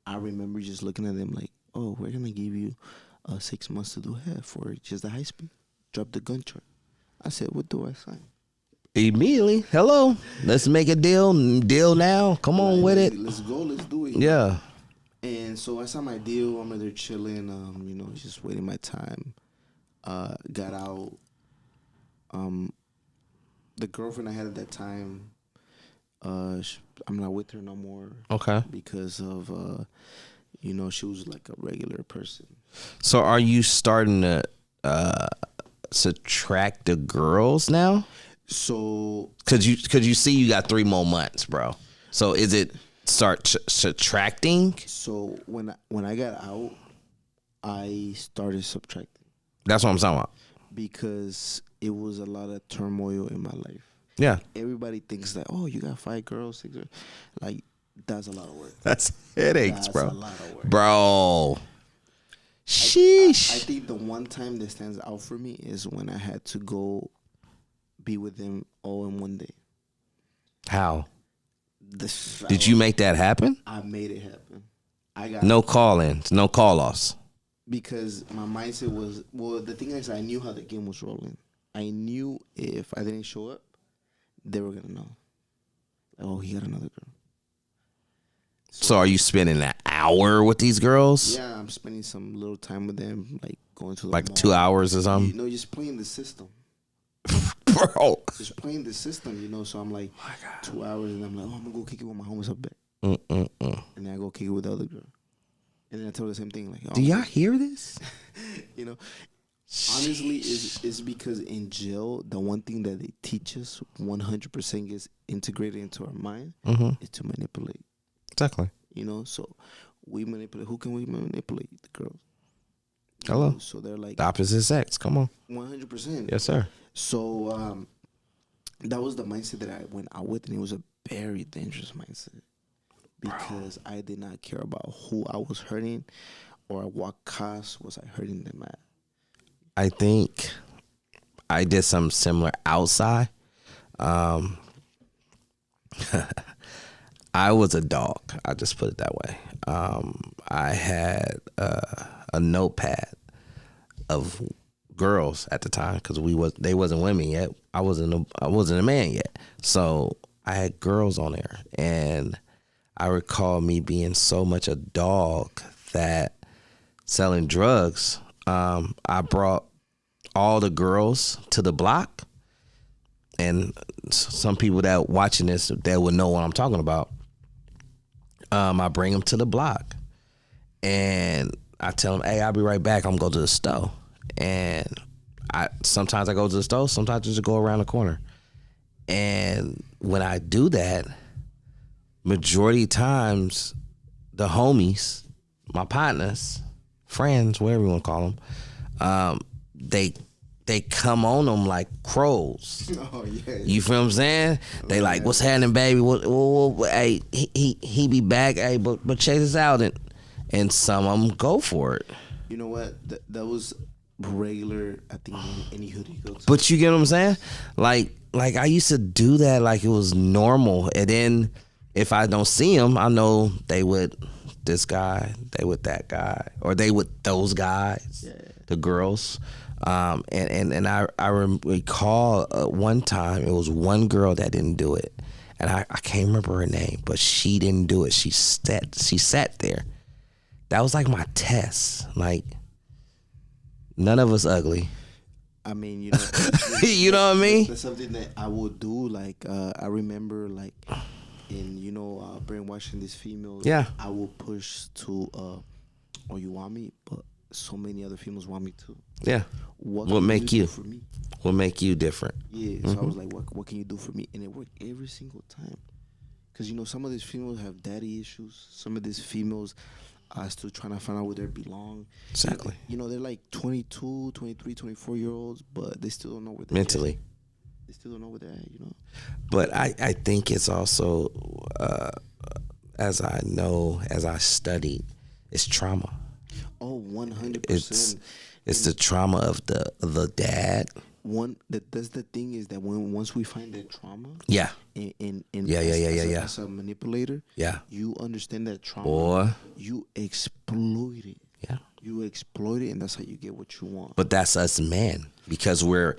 I remember just looking at them like, oh, we're gonna give you 6 months to do half for just the high speed. Drop the gun charge. I said, what do I sign? Immediately. Hello. Let's make a deal. Deal now. Come on with it. Let's go. Let's do it. Yeah. And so I signed my deal. I'm in there chilling. Just waiting my time. Got out. The girlfriend I had at that time, I'm not with her no more. Okay. Because of, she was like a regular person. So are you starting to subtract the girls now? So, cause you see you got 3 more months, bro. So is it start subtracting? So when I got out, I started subtracting. That's what I'm talking about. Because it was a lot of turmoil in my life. Yeah. Everybody thinks that, oh, you got 5 girls, 6 girls. Like, that's a lot of work. That's headaches, bro. That's a lot of work. Bro. Sheesh. I think the one time that stands out for me is when I had to go be with them all in one day. How? Did you make that happen? I made it happen. I got no call-ins, no call-offs. Because my mindset was, the thing is, I knew how the game was rolling. I knew if I didn't show up, they were gonna know. Oh, he got another girl. So are you spending an hour with these girls? Yeah, I'm spending some little time with them, like going to the like mall. 2 hours or something. Just playing the system. Bro. Just playing the system, so I'm like, 2 hours, and I'm like, oh, I'm gonna go kick it with my homies up back. And then I go kick it with the other girl. And then I tell her the same thing, like, oh, do y'all hear this? Honestly, it's because in jail, the one thing that they teach us 100% gets integrated into our mind is to manipulate. Exactly. So we manipulate. Who can we manipulate? The girls. Hello. So they're like the opposite sex. Come on. 100%. Yes, sir. So that was the mindset that I went out with, and it was a very dangerous mindset because I did not care about who I was hurting or what cost was I hurting them at. I think I did something similar outside. I was a dog. I just put it that way. I had a notepad of girls at the time because they wasn't women yet. I wasn't a man yet. So I had girls on there, and I recall me being so much a dog that selling drugs. I brought all the girls to the block, and some people that watching this that would know what I'm talking about. I bring them to the block, and I tell them, "Hey, I'll be right back. I'm gonna go to the store." And sometimes I go to the store, sometimes I just go around the corner. And when I do that, majority of times, the homies, my partners, friends, whatever you want to call them, they come on them like crows. Oh yeah. You feel what I'm saying? They like, what's happening, baby? Hey, he be back. Hey, but check this out, and some of them go for it. You know what? That was regular. I think any hood you go to. But you get what I'm saying? Like I used to do that like it was normal, and then if I don't see them, I know they with this guy, they with that guy, or they with those guys, the girls. And I recall one time it was one girl that didn't do it, and I can't remember her name, but she didn't do it. She sat there. That was like my test. Like, none of us ugly. I mean, you know, you know what I mean? That's something that I would do. Like, I remember, like, in, you know, brainwashing these females. Yeah. I will push to, oh, you want me? But so many other females want me too. Yeah. What make do you for me? What make you different? Yeah. So I was like, what can you do for me? And it worked every single time. Because, you know, some of these females have daddy issues. Some of these females are still trying to find out where they belong. Exactly. You know, they're like 22, 23, 24-year-olds, but they still don't know where they're Mentally. at. They still don't know where they're at, you know? But I think it's also, as I know, as I studied, it's trauma. Oh, 100%. It's the trauma of the dad. That's the thing is that once we find that trauma, Yeah. As a manipulator, Yeah. you understand that trauma, Or you exploit it. yeah. You exploit it, and that's how you get what you want. But that's us men, because we're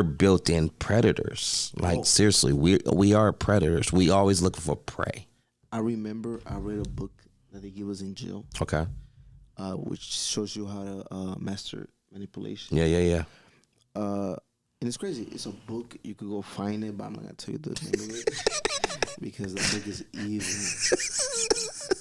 built-in predators. Like, seriously, we are predators. We always looking for prey. I remember I read a book that they give us in jail, Okay. which shows you how to master manipulation. Yeah. And it's crazy. It's a book. You could go find it, but I'm not gonna tell you the name of it because the book is evil.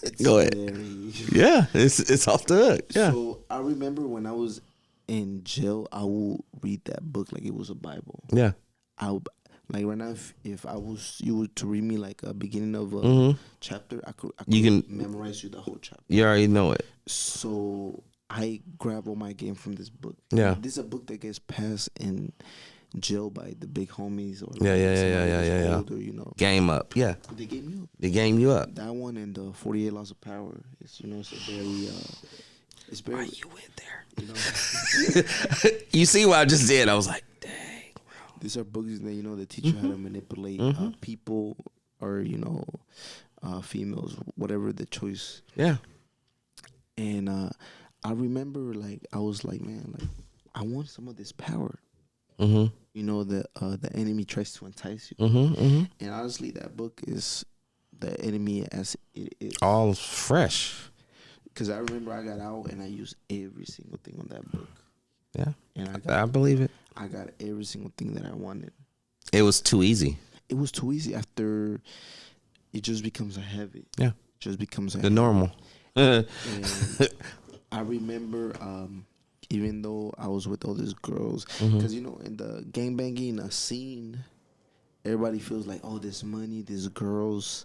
It's Go ahead. very evil. Yeah, it's off the hook. Yeah. So I remember when I was in jail, I would read that book like it was a Bible. Yeah. I would, like right now, if you were to read me like a beginning of a chapter, I could You can memorize you the whole chapter. You already know it. So I grab all my game from this book. Yeah. This is a book that gets passed in jail by the big homies or Yeah. older, you know. Game up. Yeah. They gave me up. They game you up. That one and the 48 Laws of Power. It's, you know, it's a very it's very. Why you went there? You know, You see what I just did? I was like, dang. these are books that, you know, that teach you how to manipulate people or, you know, females, whatever the choice. Yeah. And I remember, like, I was like, man, like, I want some of this power. Mm-hmm. You know, the enemy tries to entice you. Mm-hmm. And honestly, that book is the enemy as it is. All fresh. Because I remember I got out and I used every single thing on that book. Yeah. And I believe it. I got every single thing that I wanted. It was too easy. It was too easy after it just becomes a habit. Yeah. It just becomes a The habit. normal. And I remember, even though I was with all these girls, because, you know, in the gangbanging scene, everybody feels like, oh, this money, these girls,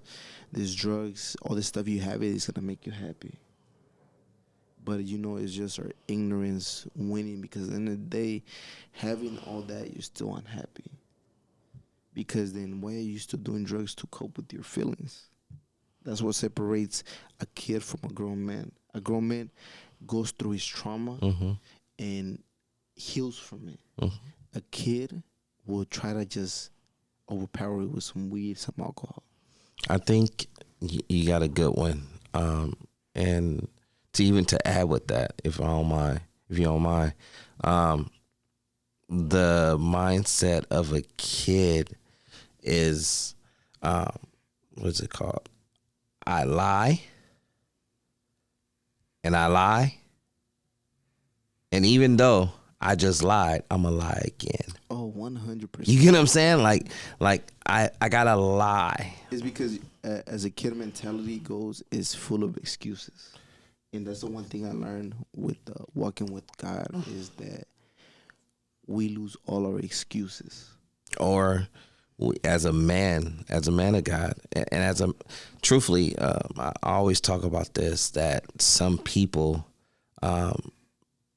these drugs, all this stuff you have, it is going to make you happy. But, you know, it's just our ignorance winning, because at the end of the day, having all that, you're still unhappy. Because then why are you still doing drugs to cope with your feelings? That's what separates a kid from a grown man. A grown man goes through his trauma and heals from it. A kid will try to just overpower it with some weed, some alcohol. I think you got a good one. And to add with that, if you don't mind, the mindset of a kid is, what's it called? I lie. And I lie. And even though I just lied, I'm going to lie again. Oh, 100%. You get what I'm saying? Like I got to lie. It's because as a kid mentality goes, it's full of excuses. And that's the one thing I learned with walking with God is that we lose all our excuses. Or as a man of God, and truthfully, I always talk about this, that some people,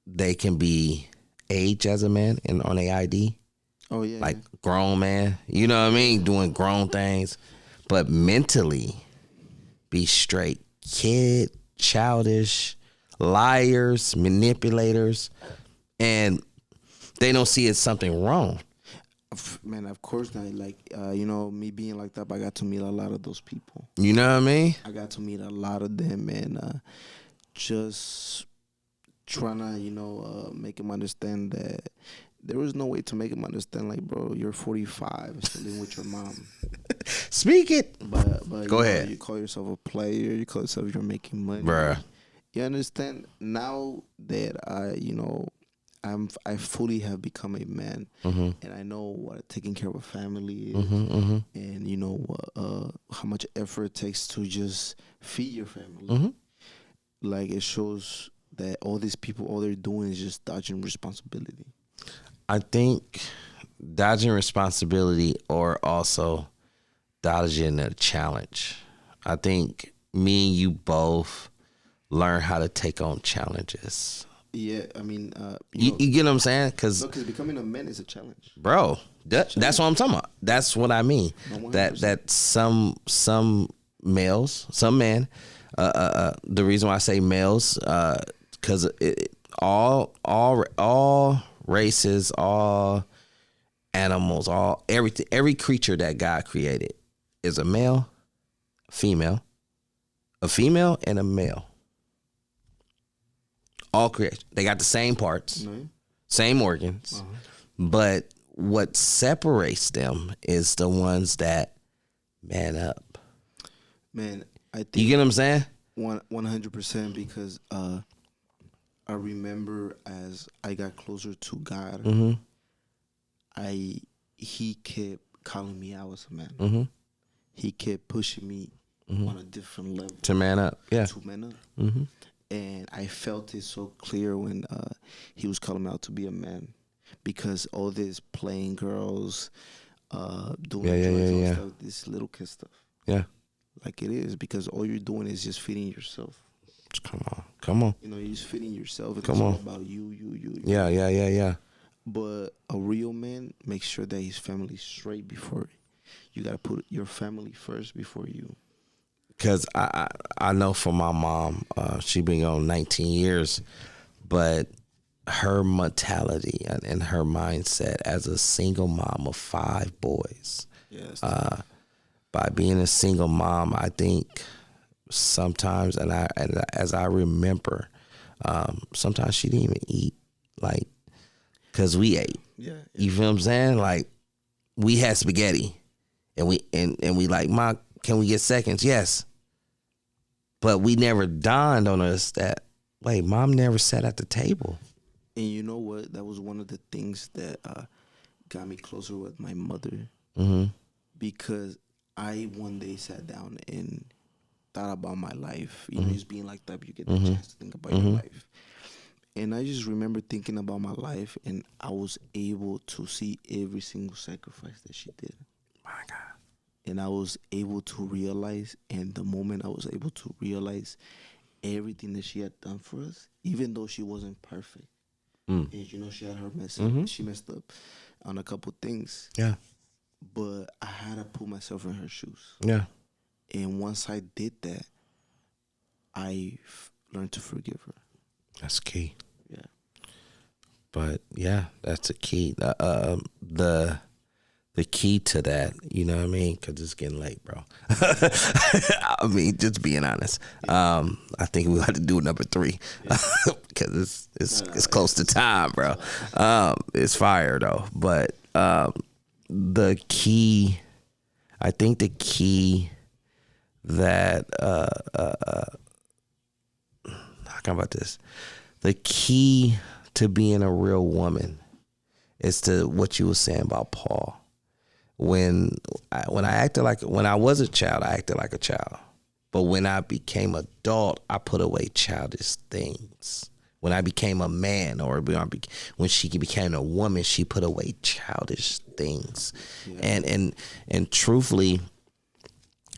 they can be age as a man and on a ID. Oh, yeah. Like grown man, you know what I mean? Doing grown things, but mentally be straight kid, childish, liars, manipulators, and they don't see it's something wrong. Man, of course not. Like, you know, me being locked up, I got to meet a lot of those people. You know what I mean? I got to meet a lot of them, and just trying to, you know, make them understand that there was no way to make them understand, like, bro, you're 45, still living with your mom. Speak it. But Go you know, ahead. you call yourself a player. You call yourself you're making money. Bruh. You understand? Now that you know, I fully have become a man, Mm-hmm. and I know what taking care of a family is, Mm-hmm. and you know how much effort it takes to just feed your family. Mm-hmm. Like, it shows that all these people, all they're doing is just dodging responsibility. I think dodging responsibility or also dodging a challenge. I think me and you both learn how to take on challenges. Yeah, I mean, You get what I'm saying? Because, because becoming a man is a challenge. bro, that's what I'm talking about. That's what I mean. No, That 100%. that some males, some men. The reason why I say males, because all races, all animals, every creature that God created is a male, a female, and a male. All creation. They got the same parts, No? same organs, but what separates them is the ones that man up. Man, I You think get what I'm saying? 100%, because I remember as I got closer to God, Mm-hmm. He kept calling me out as a man. Mm-hmm. He kept pushing me on a different level To man up. Yeah. to man up. Mm-hmm. And I felt it so clear when he was calling me out to be a man, because all this playing girls, doing Yeah, drugs and yeah. stuff, this little kid stuff. Yeah. Like, it is, because all you're doing is just feeding yourself. Come on. You know, you're just feeding yourself. It's Come all on. about you. Yeah. But a real man makes sure that his family's straight before. You gotta put your family first before you. Because I know for my mom, she been on 19 years, but her mentality and her mindset as a single mom of 5 boys, Yes. by being a single mom, I think sometimes, and as I remember, sometimes she didn't even eat, like, because we ate. Yeah. You feel what I'm saying? Like, we had spaghetti, and we like, Ma, can we get seconds? Yes. But we never dawned on us that, wait, Mom never sat at the table. And you know what? That was one of the things that got me closer with my mother, Mm-hmm. because I one day sat down and thought about my life. You know, just being locked up, you get the chance to think about your life. And I just remember thinking about my life, and I was able to see every single sacrifice that she did. My God. And I was able to realize, and the moment I was able to realize everything that she had done for us, even though she wasn't perfect. And you know, she had her mess up. She messed up on a couple things. Yeah. But I had to put myself in her shoes. Yeah. And once I did that, I learned to forgive her. That's key. Yeah. But yeah, that's a key. The key to that, you know what I mean? Because it's getting late, bro. I mean, just being honest. I think we have to do number 3 because it's close to time, bro. It's fire though. But the key, I think the key that how come about this? The key to being a real woman is to what you were saying about Paul. When I was a child, I acted like a child. But when I became adult, I put away childish things. When I became a man, or when she became a woman, she put away childish things. Yeah. And truthfully,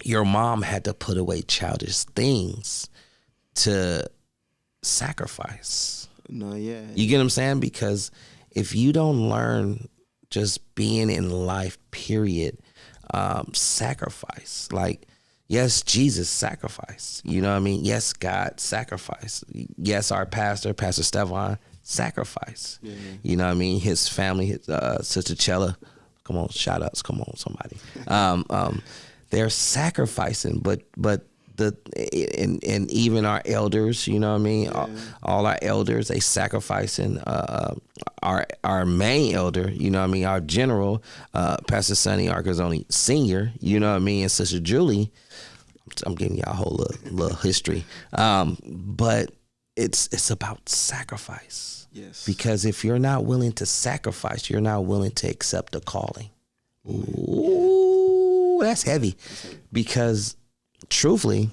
your mom had to put away childish things to sacrifice. No, yeah. You get what I'm saying? Because if you don't learn just being in life, period, sacrifice. Like, yes, Jesus sacrificed. You know what I mean? Yes, God sacrificed. Yes, our Pastor Stefan, sacrifice. Yeah. You know what I mean? His family, Sister Chella, Come on, shout outs. Come on, somebody. They're sacrificing, but and even our elders, you know what I mean? All our elders, they sacrificing. Our main elder, you know what I mean? Our general, Pastor Sonny Arcazzoni Sr., you know what I mean? And Sister Julie, I'm giving y'all a whole little history. But it's about sacrifice. Yes. Because if you're not willing to sacrifice, you're not willing to accept the calling. Ooh, that's heavy. Because truthfully,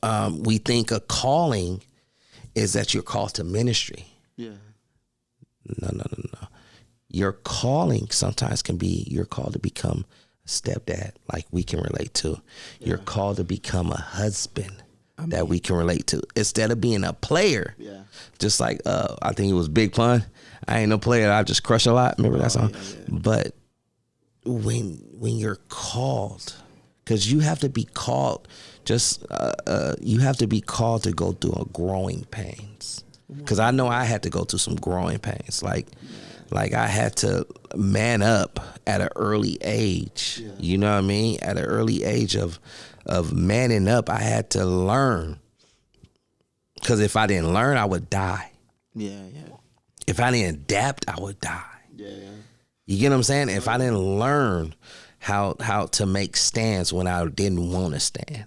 we think a calling is that you're called to ministry. Yeah. No. Your calling sometimes can be you're called to become a stepdad, like we can relate to. You're called to become a husband that we can relate to. Instead of being a player, just like I think it was Big Pun. I ain't no player. I just crush a lot. Remember that song? But when you're called, because you have to be called, you have to be called to go through a growing pains. Because I know I had to go through some growing pains. Like I had to man up at an early age. You know what I mean? At an early age of manning up, I had to learn. Because if I didn't learn, I would die. Yeah. If I didn't adapt, I would die. Yeah. You get what I'm saying? If I didn't learn how to make stands when I didn't want to stand.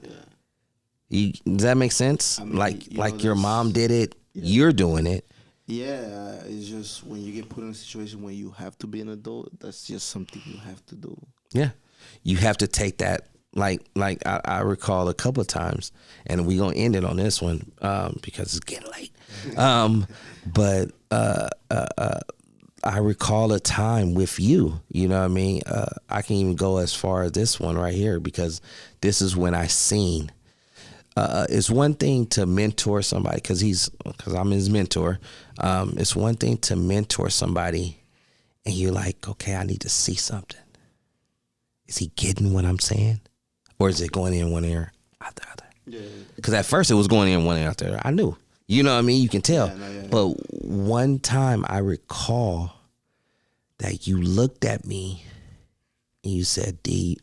Does that make sense? I mean, like your mom did it, you're doing it. Yeah, it's just when you get put in a situation where you have to be an adult, that's just something you have to do. Yeah. You have to take that, like I recall a couple of times, and we're going to end it on this one because it's getting late. But I recall a time with you, you know what I mean? I can even go as far as this one right here, because this is when I seen. It's one thing to mentor somebody because I'm his mentor. It's one thing to mentor somebody and you're like, okay, I need to see something. Is he getting what I'm saying? Or is it going in one ear, out the other? Yeah. Because at first it was going in one ear, out the other. I knew. You know what I mean? You can tell. But one time I recall that you looked at me and you said, D,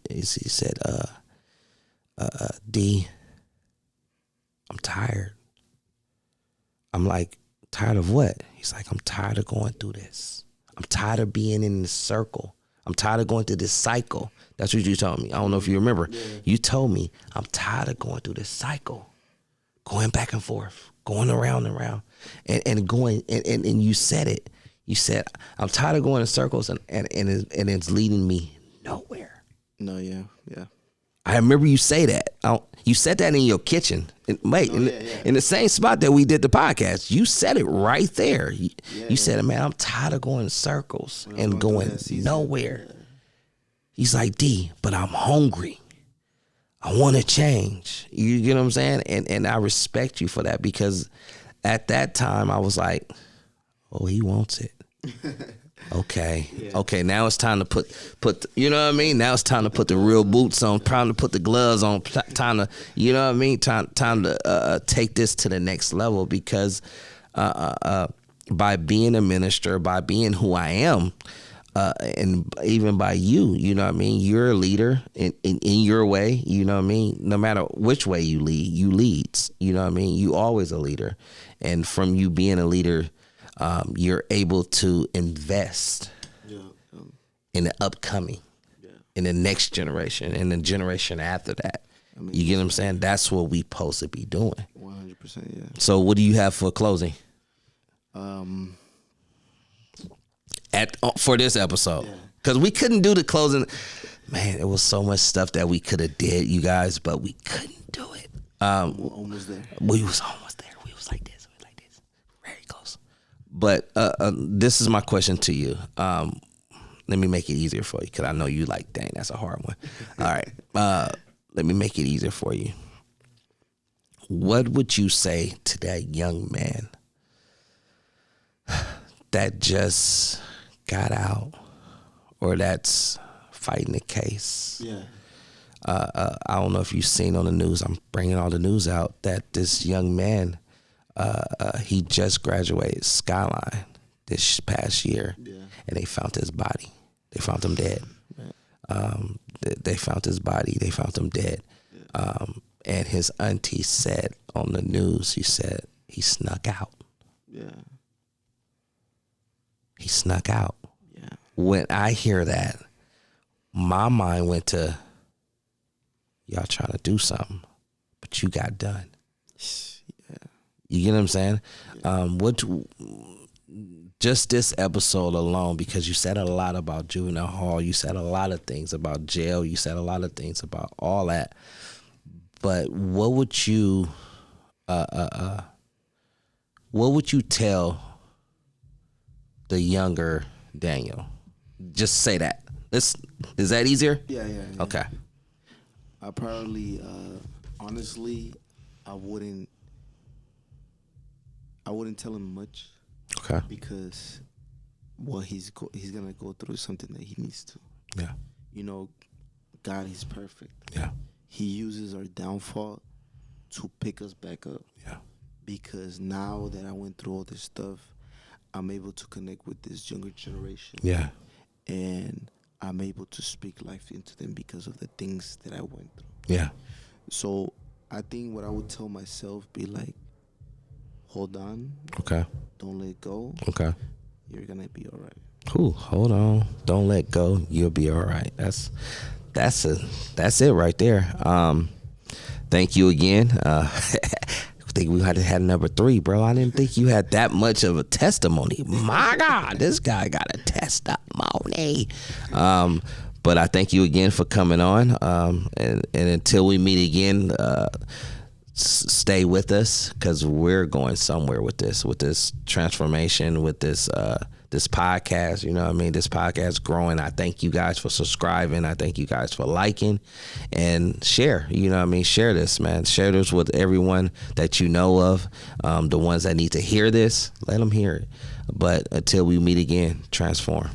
I'm tired. I'm like, tired of what? He's like, I'm tired of going through this. I'm tired of being in this circle. I'm tired of going through this cycle. That's what you told me. I don't know if you remember. Yeah. You told me, I'm tired of going through this cycle. Going back and forth. Going around and around. And going, and you said it. You said, I'm tired of going in circles and it's leading me nowhere. No, yeah. I remember you say that. You said that in your kitchen. In the same spot that we did the podcast. You said it right there. You said, man, I'm tired of going in circles and going nowhere. Yeah. He's like, D, but I'm hungry. I want to change. You get what I'm saying? And I respect you for that, because at that time I was like, oh, he wants it. Okay. Yeah. Okay. Now it's time to put, you know what I mean? Now it's time to put the real boots on, time to put the gloves on, time to, you know what I mean? Time to take this to the next level, because by being a minister, by being who I am, and even by you know what I mean? You're a leader in your way, you know what I mean? No matter which way you lead, you leads, you know what I mean? You always a leader. And from you being a leader, you're able to invest in the upcoming, in the next generation, and the generation after that. I mean, you get what I'm saying? That's what we supposed to be doing. 100%, yeah. So what do you have for closing? For this episode, because we couldn't do the closing. Man, it was so much stuff that we could have did, you guys, but we couldn't do it. Almost there. We was almost there. We was like this. Very close. But this is my question to you. Let me make it easier for you, because I know you like, dang, that's a hard one. All right. Let me make it easier for you. What would you say to that young man that just got out, or that's fighting the case? Yeah. I don't know if you've seen on the news, I'm bringing all the news out, that this young man, he just graduated Skyline this past year, and they found his body. They found him dead. They found his body. They found him dead. And his auntie said on the news, he said he snuck out. Yeah. He snuck out. Yeah. When I hear that, my mind went to, y'all trying to do something, but you got done. Yeah. You get what I'm saying? Just this episode alone, because you said a lot about juvenile hall, you said a lot of things about jail, you said a lot of things about all that. But what would you tell the younger Daniel? Just say that. Is that easier? Yeah. Okay. I probably, honestly, I wouldn't tell him much. Okay. Because what he's gonna go through is something that he needs to. Yeah. You know, God is perfect. Yeah. He uses our downfall to pick us back up. Yeah. Because now that I went through all this stuff, I'm able to connect with this younger generation. Yeah. And I'm able to speak life into them because of the things that I went through. Yeah. So I think what I would tell myself be like, hold on. Okay. Don't let go. Okay. You're gonna be all right. Cool. Hold on. Don't let go. You'll be all right. That's it right there. Thank you again. I think we had number 3, bro. I didn't think you had that much of a testimony. My God, this guy got a testimony. But I thank you again for coming on. And until we meet again, stay with us, because we're going somewhere with this transformation, with this podcast. You know what I mean? This podcast growing. I thank you guys for subscribing. I thank you guys for liking and share. You know what I mean? Share this, man. Share this with everyone that you know of. The ones that need to hear this, let them hear it. But until we meet again, transform.